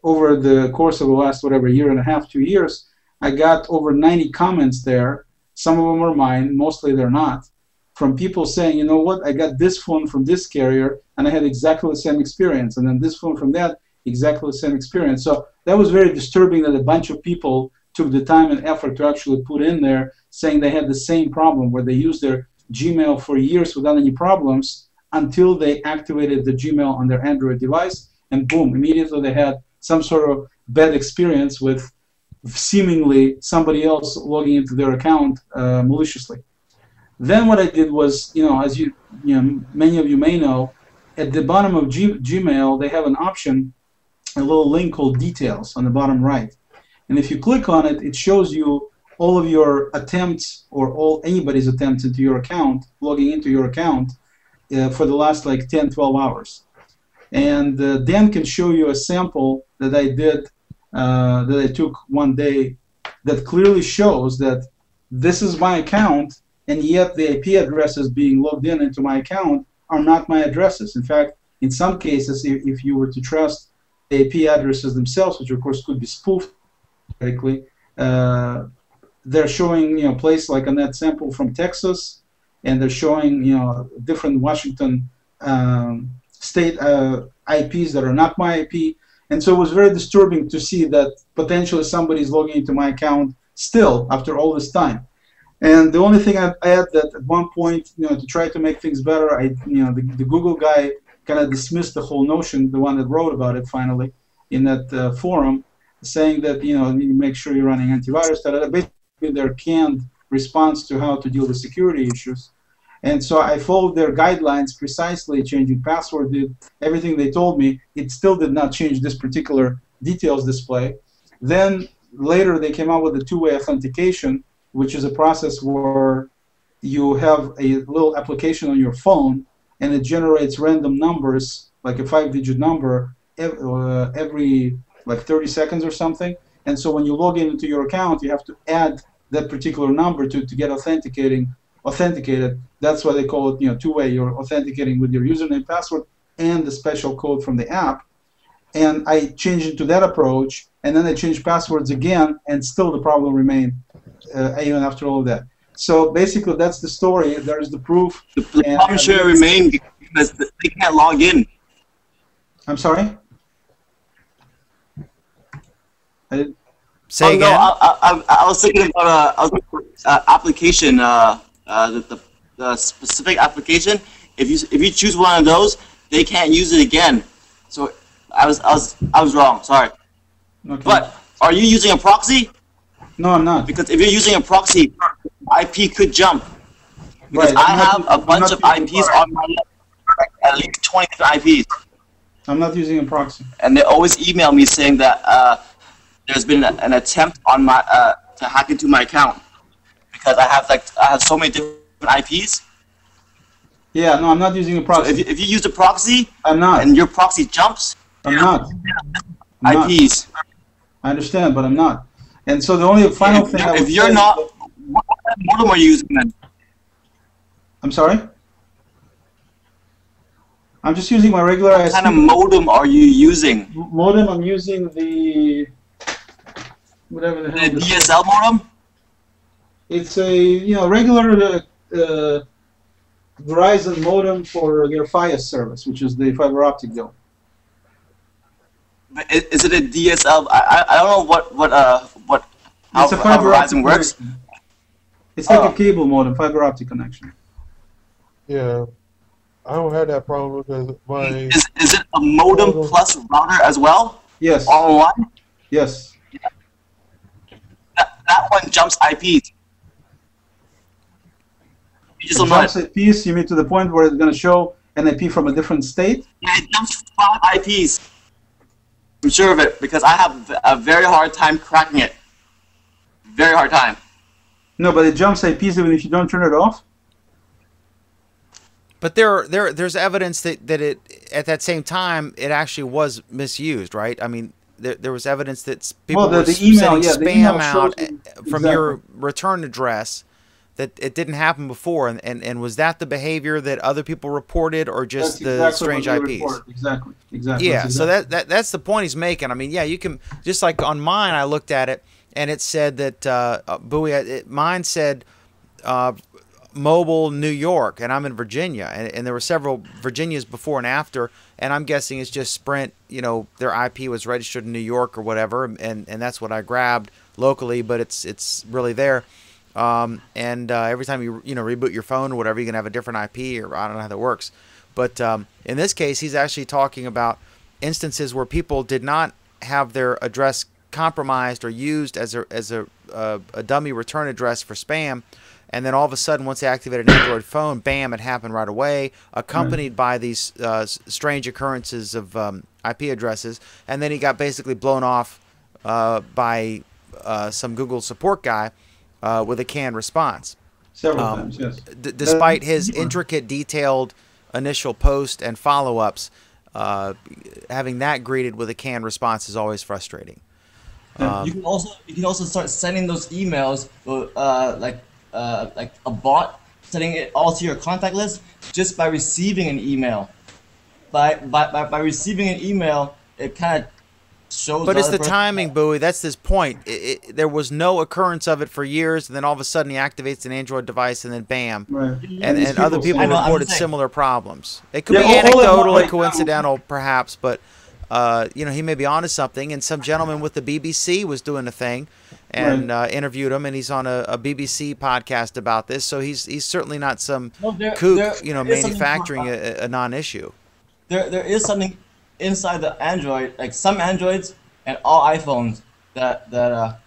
over the course of the last, year and a half, 2 years, I got over 90 comments there. Some of them are mine, mostly they're not, from people saying, you know what, I got this phone from this carrier and I had exactly the same experience, and then this phone from that, exactly the same experience. So that was very disturbing that a bunch of people took the time and effort to actually put in there saying they had the same problem, where they used their Gmail for years without any problems until they activated the Gmail on their Android device, and boom, immediately they had some sort of bad experience with seemingly somebody else logging into their account maliciously. Then what I did was, as many of you may know, at the bottom of Gmail they have an option, a little link called Details on the bottom right. And if you click on it, it shows you all of your attempts, or anybody's attempts into your account, logging into your account for the last 10, 12 hours. And Dan can show you a sample that I did, that I took one day, that clearly shows that this is my account, and yet the IP addresses being logged into my account are not my addresses. In fact, in some cases, if you were to trust the IP addresses themselves, which of course could be spoofed, theoretically, they're showing place like on that sample from Texas, and they're showing different Washington state IPs that are not my IP. And so it was very disturbing to see that potentially somebody's logging into my account still after all this time. And the only thing I add that at one point, to try to make things better, the Google guy kind of dismissed the whole notion, the one that wrote about it finally in that forum, saying that you need to make sure you're running antivirus. Basically, their canned response to how to deal with security issues. And so I followed their guidelines precisely, changing password, did everything they told me. It still did not change this particular details display. Then later they came out with a two-way authentication, which is a process where you have a little application on your phone, and it generates random numbers, like a 5-digit number, every 30 seconds or something. And so when you log into your account, you have to add that particular number to get authenticated. That's why they call it two-way. You're authenticating with your username, password, and the special code from the app. And I changed it to that approach, and then I changed passwords again, and still the problem remained even after all of that. So basically, that's the story. There's the proof. The problem should remain because they can't log in. I'm sorry? Say no, again. I was thinking about application, the specific application. If you choose one of those, they can't use it again. So I was wrong. Sorry. Okay. But are you using a proxy? No, I'm not. Because if you're using a proxy, IP could jump. Because Right, I have a bunch of IPs on my network, at least 20 IPs. I'm not using a proxy. And they always email me saying that there's been an attempt on my to hack into my account because I have so many different IPs. Yeah, no, I'm not using a proxy. So if you use a proxy, I'm not. And your proxy jumps, I'm not. IPs. I understand, but I'm not. And so the only final thing. If you're not, what modem are you using then? I'm sorry. I'm just using my regular ISP. What kind of modem are you using? Modem, I'm using the whatever the hell. The DSL modem? It's a regular Verizon modem for their Fios service, which is the fiber optic deal. Is it a DSL? I don't know how Verizon works. Connection. It's like a cable modem, fiber optic connection. Yeah. I don't have that problem because my... Is it a modem plus router as well? Yes. All in one? Yes. That one jumps IPs. You just don't know jumps IPs, you mean to the point where it's going to show an IP from a different state? Yeah, it jumps 5 IPs. I'm sure of it because I have a very hard time cracking it. Very hard time. No, but it jumps IPs even if you don't turn it off? But there's evidence that it at that same time it actually was misused, right? I mean, there was evidence that people were sending spam out from your return address that it didn't happen before, and was that the behavior that other people reported, or just the strange IPs? Exactly. Yeah, so that's the point he's making. I mean, yeah, you can just like on mine, I looked at it and it said that mine said. Mobile New York, and I'm in Virginia, and there were several Virginias before and after, and I'm guessing it's just Sprint, their IP was registered in New York or whatever, and that's what I grabbed locally, but it's really there. Every time you reboot your phone or whatever, you can have a different IP, or I don't know how that works. But in this case, he's actually talking about instances where people did not have their address compromised or used as a dummy return address for spam. And then all of a sudden, once they activated an Android phone, bam, it happened right away, accompanied by these strange occurrences of IP addresses. And then he got basically blown off by some Google support guy with a canned response. Several times, yes. Despite his intricate, detailed initial post and follow-ups, having that greeted with a canned response is always frustrating. You can also start sending those emails like a bot, sending it all to your contact list just by receiving an email. By receiving an email, it kind of shows. But it's the timing, Bowie. That's his point. There was no occurrence of it for years, and then all of a sudden he activates an Android device, and then bam. Right. And other people reported similar problems. It could be anecdotal and coincidental, perhaps, but he may be onto something. And some gentleman with the BBC was doing a thing, and interviewed him, and he's on a BBC podcast about this. So he's certainly not some kook, manufacturing a non-issue. There is something inside the Android, like some Androids and all iPhones, that's a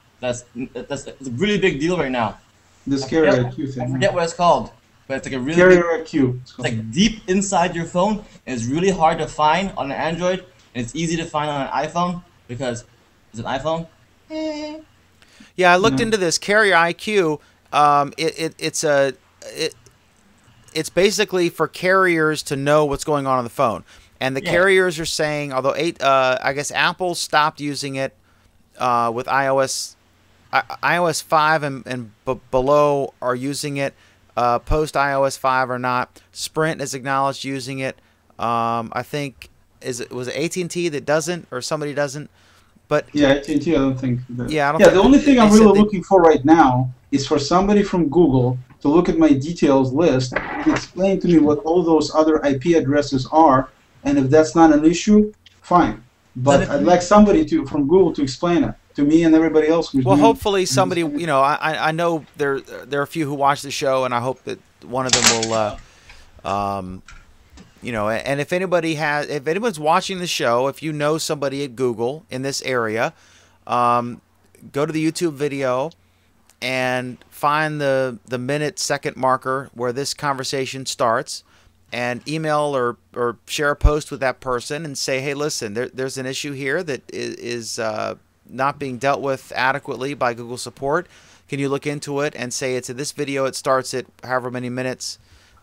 really big deal right now. This carrier IQ thing. I forget what it's called, but it's like a really carrier IQ. It's like deep inside your phone, and it's really hard to find on an Android, and it's easy to find on an iPhone because it's an iPhone. Yeah, I looked into this carrier IQ. It's basically for carriers to know what's going on the phone, and the carriers are saying, although I guess Apple stopped using it with iOS 5 and below are using it. Post iOS 5 or not. Sprint has acknowledged using it. I think was it AT&T that doesn't, or somebody doesn't. But yeah, AT&T, I don't think. The only thing I'm really looking for right now is for somebody from Google to look at my details list and explain to me what all those other IP addresses are, and if that's not an issue, fine. But I'd like somebody from Google to explain it. to me and everybody else who's Well, doing hopefully somebody, you know, I know there are a few who watch the show, and I hope that one of them will, you know, and if anyone's watching the show, if you know somebody at Google in this area, go to the YouTube video and find the minute second marker where this conversation starts, and email or share a post with that person and say, hey, listen, there's an issue here that is not being dealt with adequately by Google support. Can you look into it? And say it's in this video. It starts at however many minutes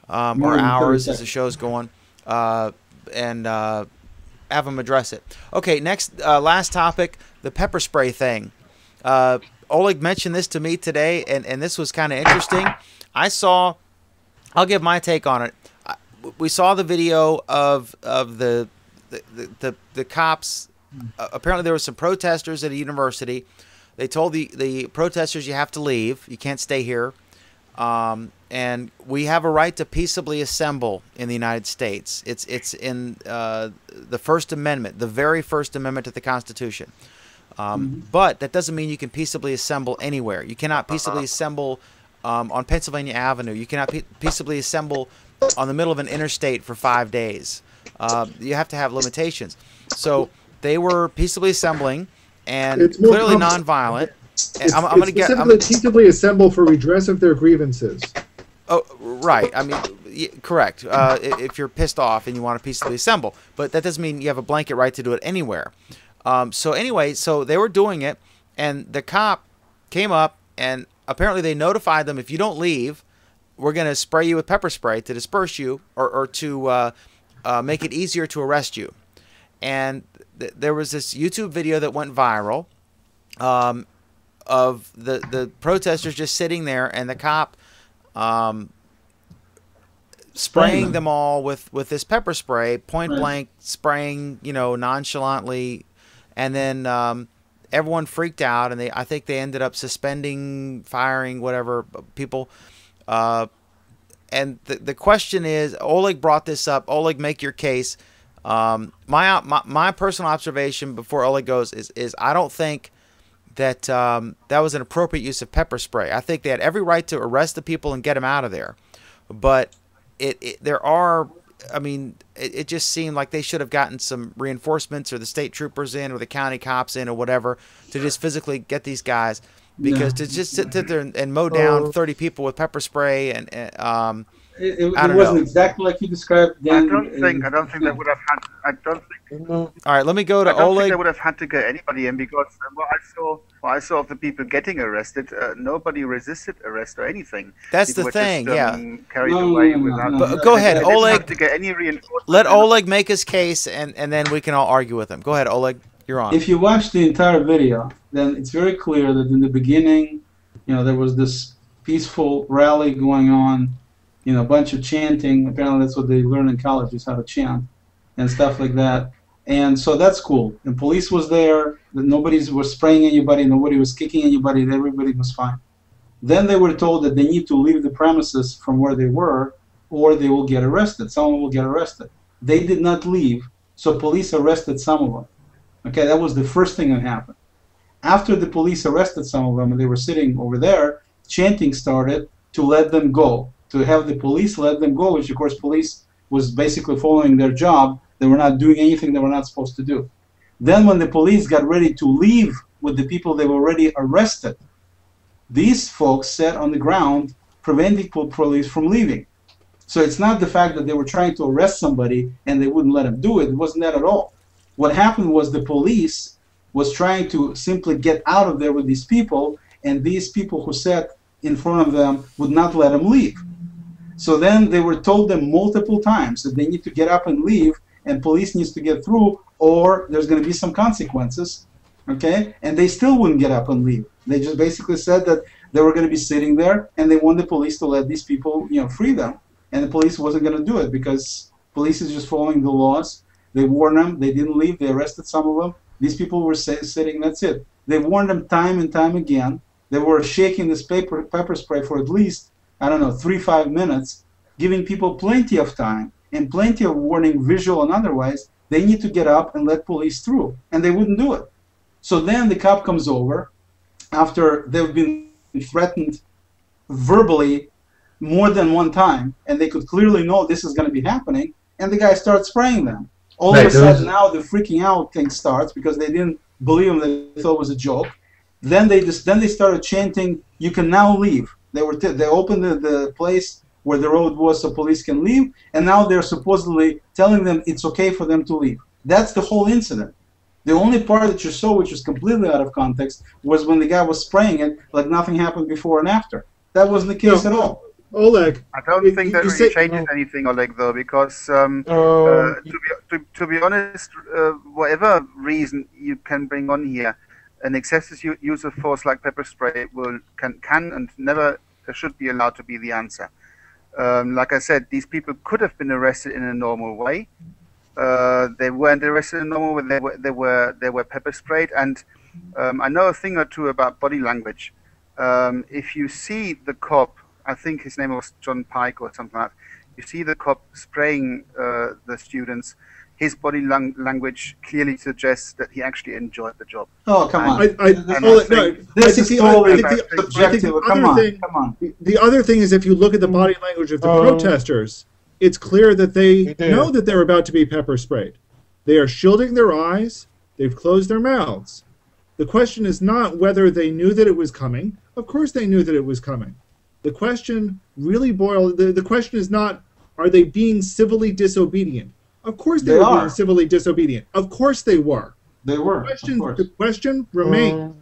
or hours as the show's going, and have them address it. Okay, next, last topic, the pepper spray thing. Oleg mentioned this to me today, and this was kind of interesting. I'll give my take on it. We saw the video of the cops. Apparently there were some protesters at a university. They told the protesters, you have to leave. You can't stay here. And we have a right to peaceably assemble in the United States. It's in the First Amendment, the very First Amendment to the Constitution. But that doesn't mean you can peaceably assemble anywhere. You cannot peaceably assemble on Pennsylvania Avenue. You cannot peaceably assemble on the middle of an interstate for 5 days. You have to have limitations. So they were peaceably assembling and clearly nonviolent. I'm going to get peaceably assemble for redress of their grievances. Oh, right. I mean, correct. If you're pissed off and you want to peaceably assemble, but that doesn't mean you have a blanket right to do it anywhere. So anyway, so they were doing it, and the cop came up, and apparently they notified them, if you don't leave, we're going to spray you with pepper spray to disperse you or to make it easier to arrest you. And there was this YouTube video that went viral of the protesters just sitting there, and the cop spraying them all with this pepper spray, point blank spraying, you know, nonchalantly, and then everyone freaked out, and I think they ended up suspending, firing, whatever people. And the question is, Oleg brought this up. Oleg, make your case. My personal observation before Oleg goes is I don't think that that was an appropriate use of pepper spray. I think they had every right to arrest the people and get them out of there. But it just seemed like they should have gotten some reinforcements, or the state troopers in, or the county cops in, or whatever, to just physically get these guys. Because to just sit there and mow down 30 people with pepper spray and it wasn't exactly like you described. I don't think that would have had. I don't think. All right, let me go to Oleg. I don't think they would have had to get anybody in, because what I saw of the people getting arrested, nobody resisted arrest or anything. That's people the thing, just, carried away without. But go ahead, Oleg. Have to get any reinforcement. Let Oleg make his case, and then we can all argue with him. Go ahead, Oleg. You're on. If you watch the entire video, then it's very clear that in the beginning, you know, there was this peaceful rally going on, you know, a bunch of chanting. Apparently that's what they learn in college, is how to chant and stuff like that. And so that's cool. The police was there. Nobody was spraying anybody. Nobody was kicking anybody. Everybody was fine. Then they were told that they need to leave the premises from where they were, or they will get arrested. Someone will get arrested. They did not leave, so police arrested some of them. Okay, that was the first thing that happened. After the police arrested some of them, and they were sitting over there, chanting started to let them go, to have the police let them go, which of course police was basically following their job. They were not doing anything they were not supposed to do. Then when the police got ready to leave with the people they were already arrested, these folks sat on the ground preventing police from leaving. So it's not the fact that they were trying to arrest somebody and they wouldn't let them do it. It wasn't that at all. What happened was the police was trying to simply get out of there with these people, and these people who sat in front of them would not let them leave. So then they were told them multiple times that they need to get up and leave, and police needs to get through, or there's going to be some consequences. Okay? And they still wouldn't get up and leave. They just basically said that they were going to be sitting there, and they want the police to let these people, you know, free them. And the police wasn't going to do it because police is just following the laws. They warned them. They didn't leave. They arrested some of them. These people were sitting. That's it. They warned them time and time again. They were shaking this pepper spray for at least, I don't know, 3-5 minutes, giving people plenty of time and plenty of warning, visual and otherwise. They need to get up and let police through, and they wouldn't do it. So then the cop comes over after they've been threatened verbally more than one time, and they could clearly know this is going to be happening, and the guy starts spraying them. All of a sudden, now the freaking out thing starts because they didn't believe him. They thought it was a joke. Then they started chanting, "You can now leave." They opened the place where the road was so police can leave, and now they're supposedly telling them it's okay for them to leave. That's the whole incident. The only part that you saw, which was completely out of context, was when the guy was spraying it like nothing happened before and after. That wasn't the case at all. Oleg, I don't think that really changes anything, Oleg, though, because to be honest, whatever reason you can bring on here, an excessive use of force like pepper spray can and never should be allowed to be the answer. Like I said, these people could have been arrested in a normal way. They weren't arrested in a normal way. They were pepper sprayed, and I know a thing or two about body language. If you see the cop, I think his name was John Pike or something like that, you see the cop spraying the students, his body language clearly suggests that he actually enjoyed the job. Oh, come on. The other thing is, if you look at the body language of the protesters, it's clear that they know that they're about to be pepper sprayed. They are shielding their eyes. They've closed their mouths. The question is not whether they knew that it was coming. Of course they knew that it was coming. The question really the question is not, are they being civilly disobedient? Of course they were being civilly disobedient. Of course they were. They were. The question remains,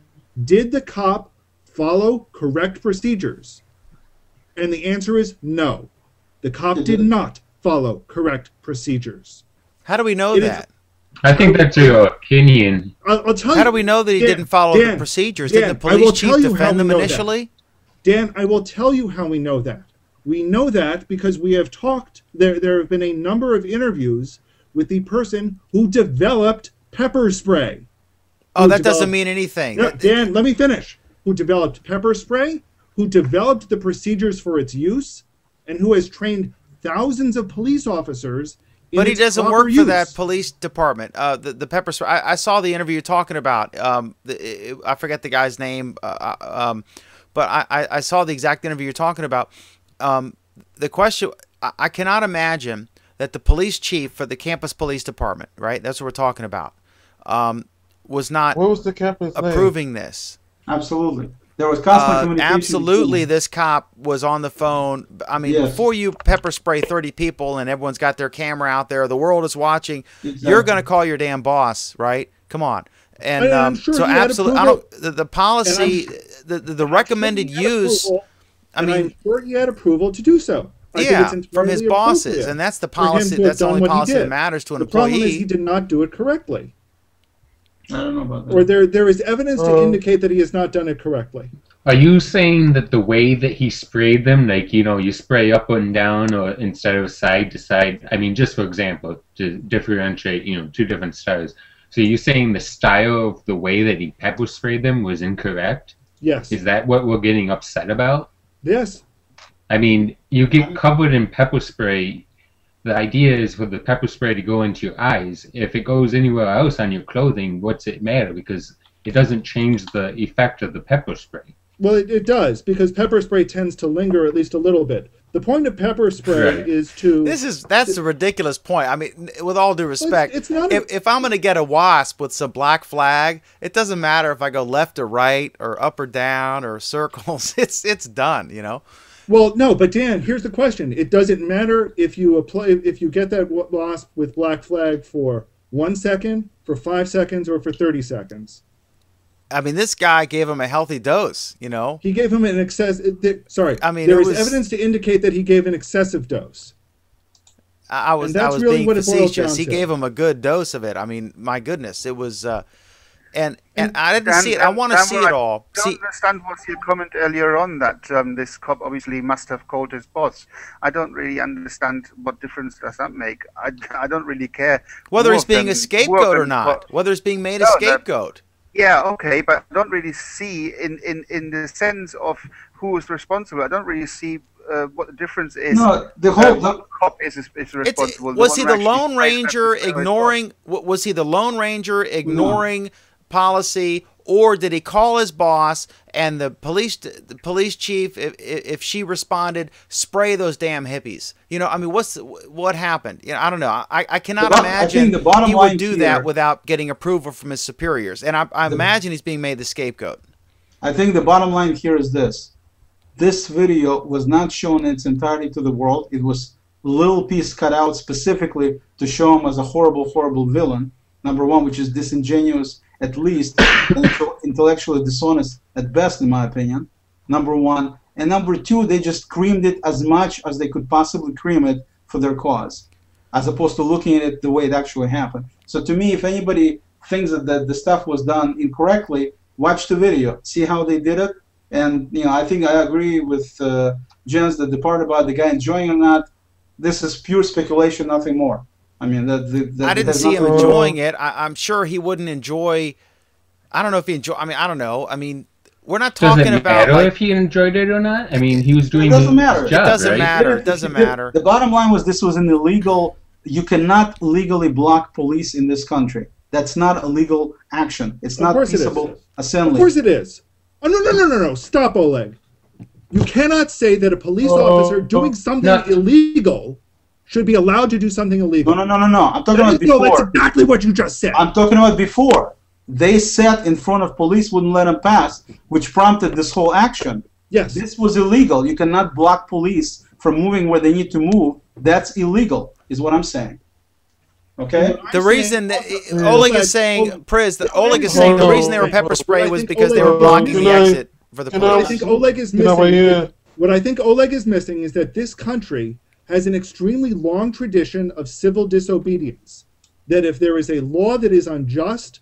did the cop follow correct procedures? And the answer is no. The cop did not follow correct procedures. How do we know that? I think that's your opinion. I'll tell you. How do we know that he didn't follow the procedures? Did the police chief defend them initially? Dan, I will tell you how we know that. We know that because we have talked, there have been a number of interviews with the person who developed pepper spray. Oh, that doesn't mean anything. No, Dan, let me finish. Who developed pepper spray, who developed the procedures for its use, and who has trained thousands of police officers in But he its doesn't proper work for use. that police department. The pepper spray. I saw the interview you're talking about. I forget the guy's name, but I saw the exact interview you're talking about. The question, I cannot imagine that the police chief for the campus police department, right? That's what we're talking about, was not approving this. Absolutely. There was constant communication. Absolutely, this cop was on the phone. I mean, before you pepper spray 30 people and everyone's got their camera out there, the world is watching, you're going to call your damn boss, right? Come on. And so absolutely, the policy, the recommended use, I'm sure he had approval to do so. From his bosses, and that's the policy. That's the only policy that matters to an employee. The problem is he did not do it correctly. I don't know about that. Or there is evidence to indicate that he has not done it correctly. Are you saying that the way that he sprayed them, like, you know, you spray up and down or instead of side to side, I mean, just for example, to differentiate, you know, two different styles. So you're saying the style of the way that he pepper sprayed them was incorrect? Yes. Is that what we're getting upset about? Yes. I mean, you get covered in pepper spray. The idea is for the pepper spray to go into your eyes. If it goes anywhere else on your clothing, what's it matter? Because it doesn't change the effect of the pepper spray. Well, it does, because pepper spray tends to linger at least a little bit. The point of pepper spray is to... That's a ridiculous point. I mean, with all due respect, it's not if I'm going to get a wasp with some black flag, it doesn't matter if I go left or right or up or down or circles. It's done, you know? Well, no, but Dan, here's the question. It doesn't matter if you get that wasp with black flag for 1 second, for 5 seconds, or for 30 seconds. I mean, this guy gave him a healthy dose, you know? He gave him an I mean, there was evidence to indicate that he gave an excessive dose. I was being facetious. He gave him a good dose of it. I mean, my goodness, it was... And I didn't see it. I want to see it all. I don't understand what's your comment earlier on that this cop obviously must have called his boss. I don't really understand what difference does that make. I don't really care. Whether he's being a scapegoat or not. Whether he's being made a scapegoat. Yeah, okay, but I don't really see in the sense of who is responsible. I don't really see what the difference is. No, the whole cop is responsible. Was he the Lone Ranger ignoring? Was he the Lone Ranger ignoring policy, or did he call his boss and the police chief, if she responded, spray those damn hippies? You know, I mean, what happened? You know, I don't know. I cannot imagine he would do that without getting approval from his superiors. And I imagine he's being made the scapegoat. I think the bottom line here is this. This video was not shown in its entirety to the world. It was a little piece cut out specifically to show him as a horrible, horrible villain, number one, which is disingenuous at least, intellectually dishonest at best, in my opinion, number one. And number two, they just creamed it as much as they could possibly cream it for their cause, as opposed to looking at it the way it actually happened. So to me, if anybody thinks that the stuff was done incorrectly, watch the video, see how they did it. And, you know, I think I agree with Jens that the part about the guy enjoying or not, this is pure speculation, nothing more. I mean, I didn't see him enjoying it. I'm sure he wouldn't enjoy. I don't know if he enjoy. I mean, I don't know. I mean, we're not talking about. Does it matter if he enjoyed it or not? I mean, he was doing. It doesn't matter. It doesn't matter. It doesn't matter. The bottom line was this was an illegal. You cannot legally block police in this country. That's not a legal action. It's not peaceable assembly. Of course it is. Oh no! Stop, Oleg. You cannot say that a police officer doing something illegal should be allowed to do something illegal. No. I'm talking about before. That's exactly what you just said. I'm talking about before. They sat in front of police, wouldn't let them pass, which prompted this whole action. Yes. This was illegal. You cannot block police from moving where they need to move. That's illegal, is what I'm saying. Okay? The reason that Oleg is saying, Priz, Oleg is saying the reason they were pepper sprayed was because they were blocking the exit for the police. What I think Oleg is missing. What I think Oleg is missing is that this country has an extremely long tradition of civil disobedience. That if there is a law that is unjust,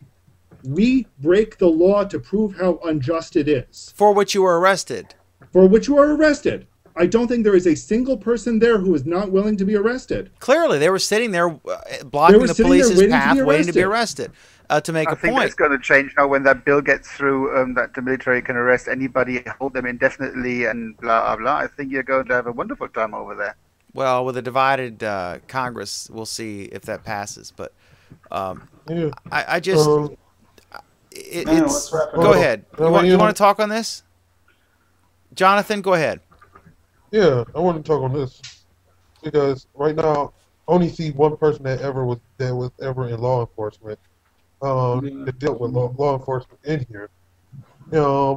we break the law to prove how unjust it is. For which you were arrested. For which you are arrested. I don't think there is a single person there who is not willing to be arrested. Clearly, they were sitting there blocking the police's path, waiting to be arrested. To make a point. I think it's going to change now when that bill gets through, that the military can arrest anybody, hold them indefinitely, and blah, blah, blah. I think you're going to have a wonderful time over there. Well, with a divided Congress, we'll see if that passes. But I just... go ahead. You want to talk on this? Jonathan, go ahead. Yeah, I want to talk on this. Because right now, I only see one person that was ever in law enforcement. That dealt with law enforcement in here. You know,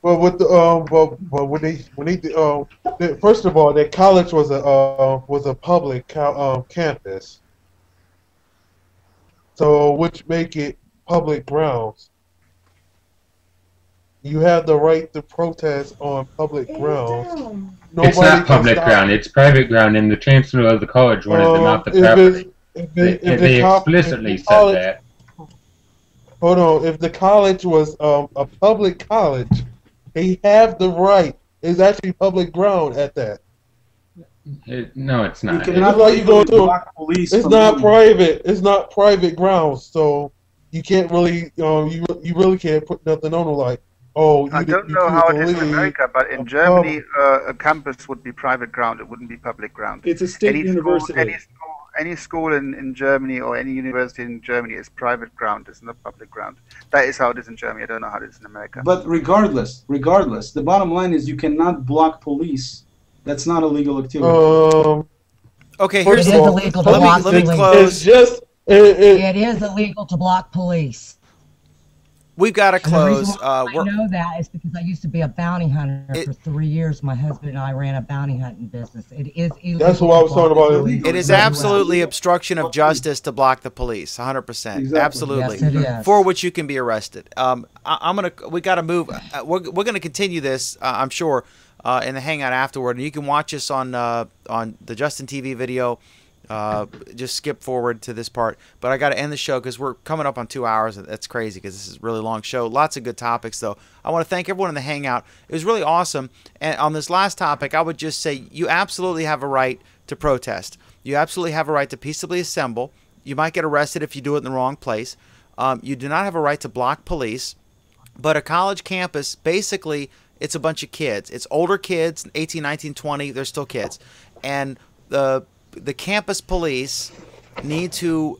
but with the when they first of all, that college was a public campus, so which make it public grounds. You have the right to protest on public grounds. It's not public ground; it's private ground, and the chancellor of the college wanted them out the property. They explicitly said that. Hold on. If the college was a public college, they have the right. It's actually public ground at that. No, it's not. You cannot let you go to police. It's not private. It's not private grounds, so you can't really. You really can't put nothing on it like. Oh, I don't know how it is in America, but in Germany, a campus would be private ground. It wouldn't be public ground. It's a state university. Any school in Germany or any university in Germany is private ground. It's not public ground. That is how it is in Germany. I don't know how it is in America. But regardless, the bottom line is you cannot block police. That's not a legal activity. Okay, here's it is illegal to block let me police. close. It's just it is illegal to block police. We've got to close. I know that is because I used to be a bounty hunter for 3 years. My husband and I ran a bounty hunting business. It is illegal. That's what I was talking about. It is absolutely obstruction of justice to block the police. 100%. Exactly. Absolutely. Yes, it is. For which you can be arrested. We got to move. We're going to continue this. I'm sure in the Hangout afterward, and you can watch us on the Justin TV video. Just skip forward to this part, but I got to end the show because we're coming up on 2 hours. That's crazy because this is a really long show. Lots of good topics, though. I want to thank everyone in the Hangout. It was really awesome. And on this last topic, I would just say you absolutely have a right to protest. You absolutely have a right to peaceably assemble. You might get arrested if you do it in the wrong place. You do not have a right to block police. But a college campus, basically, it's a bunch of kids. It's older kids, 18, 19, 20. They're still kids. And the campus police need to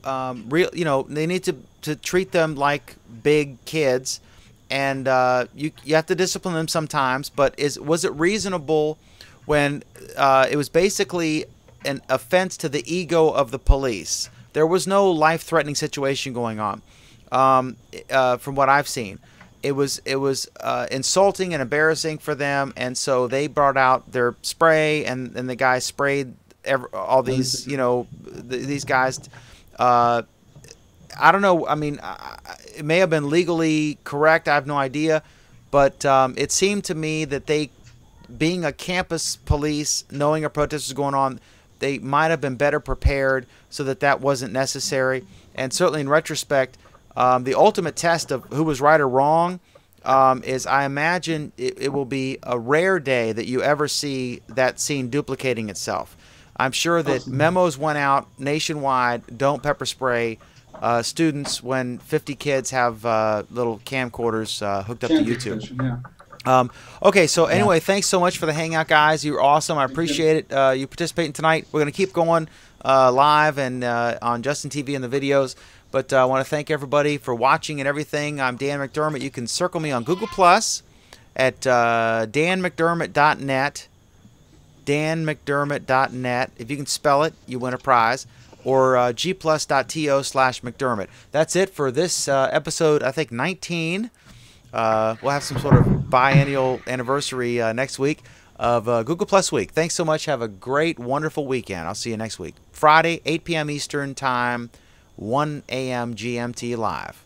they need to treat them like big kids, and you have to discipline them sometimes. But was it reasonable when it was basically an offense to the ego of the police? There was no life-threatening situation going on, from what I've seen. It was insulting and embarrassing for them, and so they brought out their spray, and the guy sprayed all these, these guys. I don't know. I mean, it may have been legally correct. I have no idea, but it seemed to me that they, being a campus police, knowing a protest was going on, they might have been better prepared so that wasn't necessary. And certainly in retrospect, the ultimate test of who was right or wrong is, I imagine it will be a rare day that you ever see that scene duplicating itself. I'm sure that memos went out nationwide, don't pepper spray students when 50 kids have little camcorders hooked up to YouTube. Okay, so anyway, thanks so much for the Hangout, guys. You're awesome. I appreciate it. You participating tonight. We're going to keep going live and on Justin TV and the videos. But I want to thank everybody for watching and everything. I'm Dan McDermott. You can circle me on Google Plus at danmcdermott.net. danmcdermott.net. If you can spell it, you win a prize. Or gplus.to/McDermott. That's it for this episode, I think 19. We'll have some sort of biennial anniversary next week of Google Plus Week. Thanks so much. Have a great, wonderful weekend. I'll see you next week. Friday, 8 p.m. Eastern Time, 1 a.m. GMT live.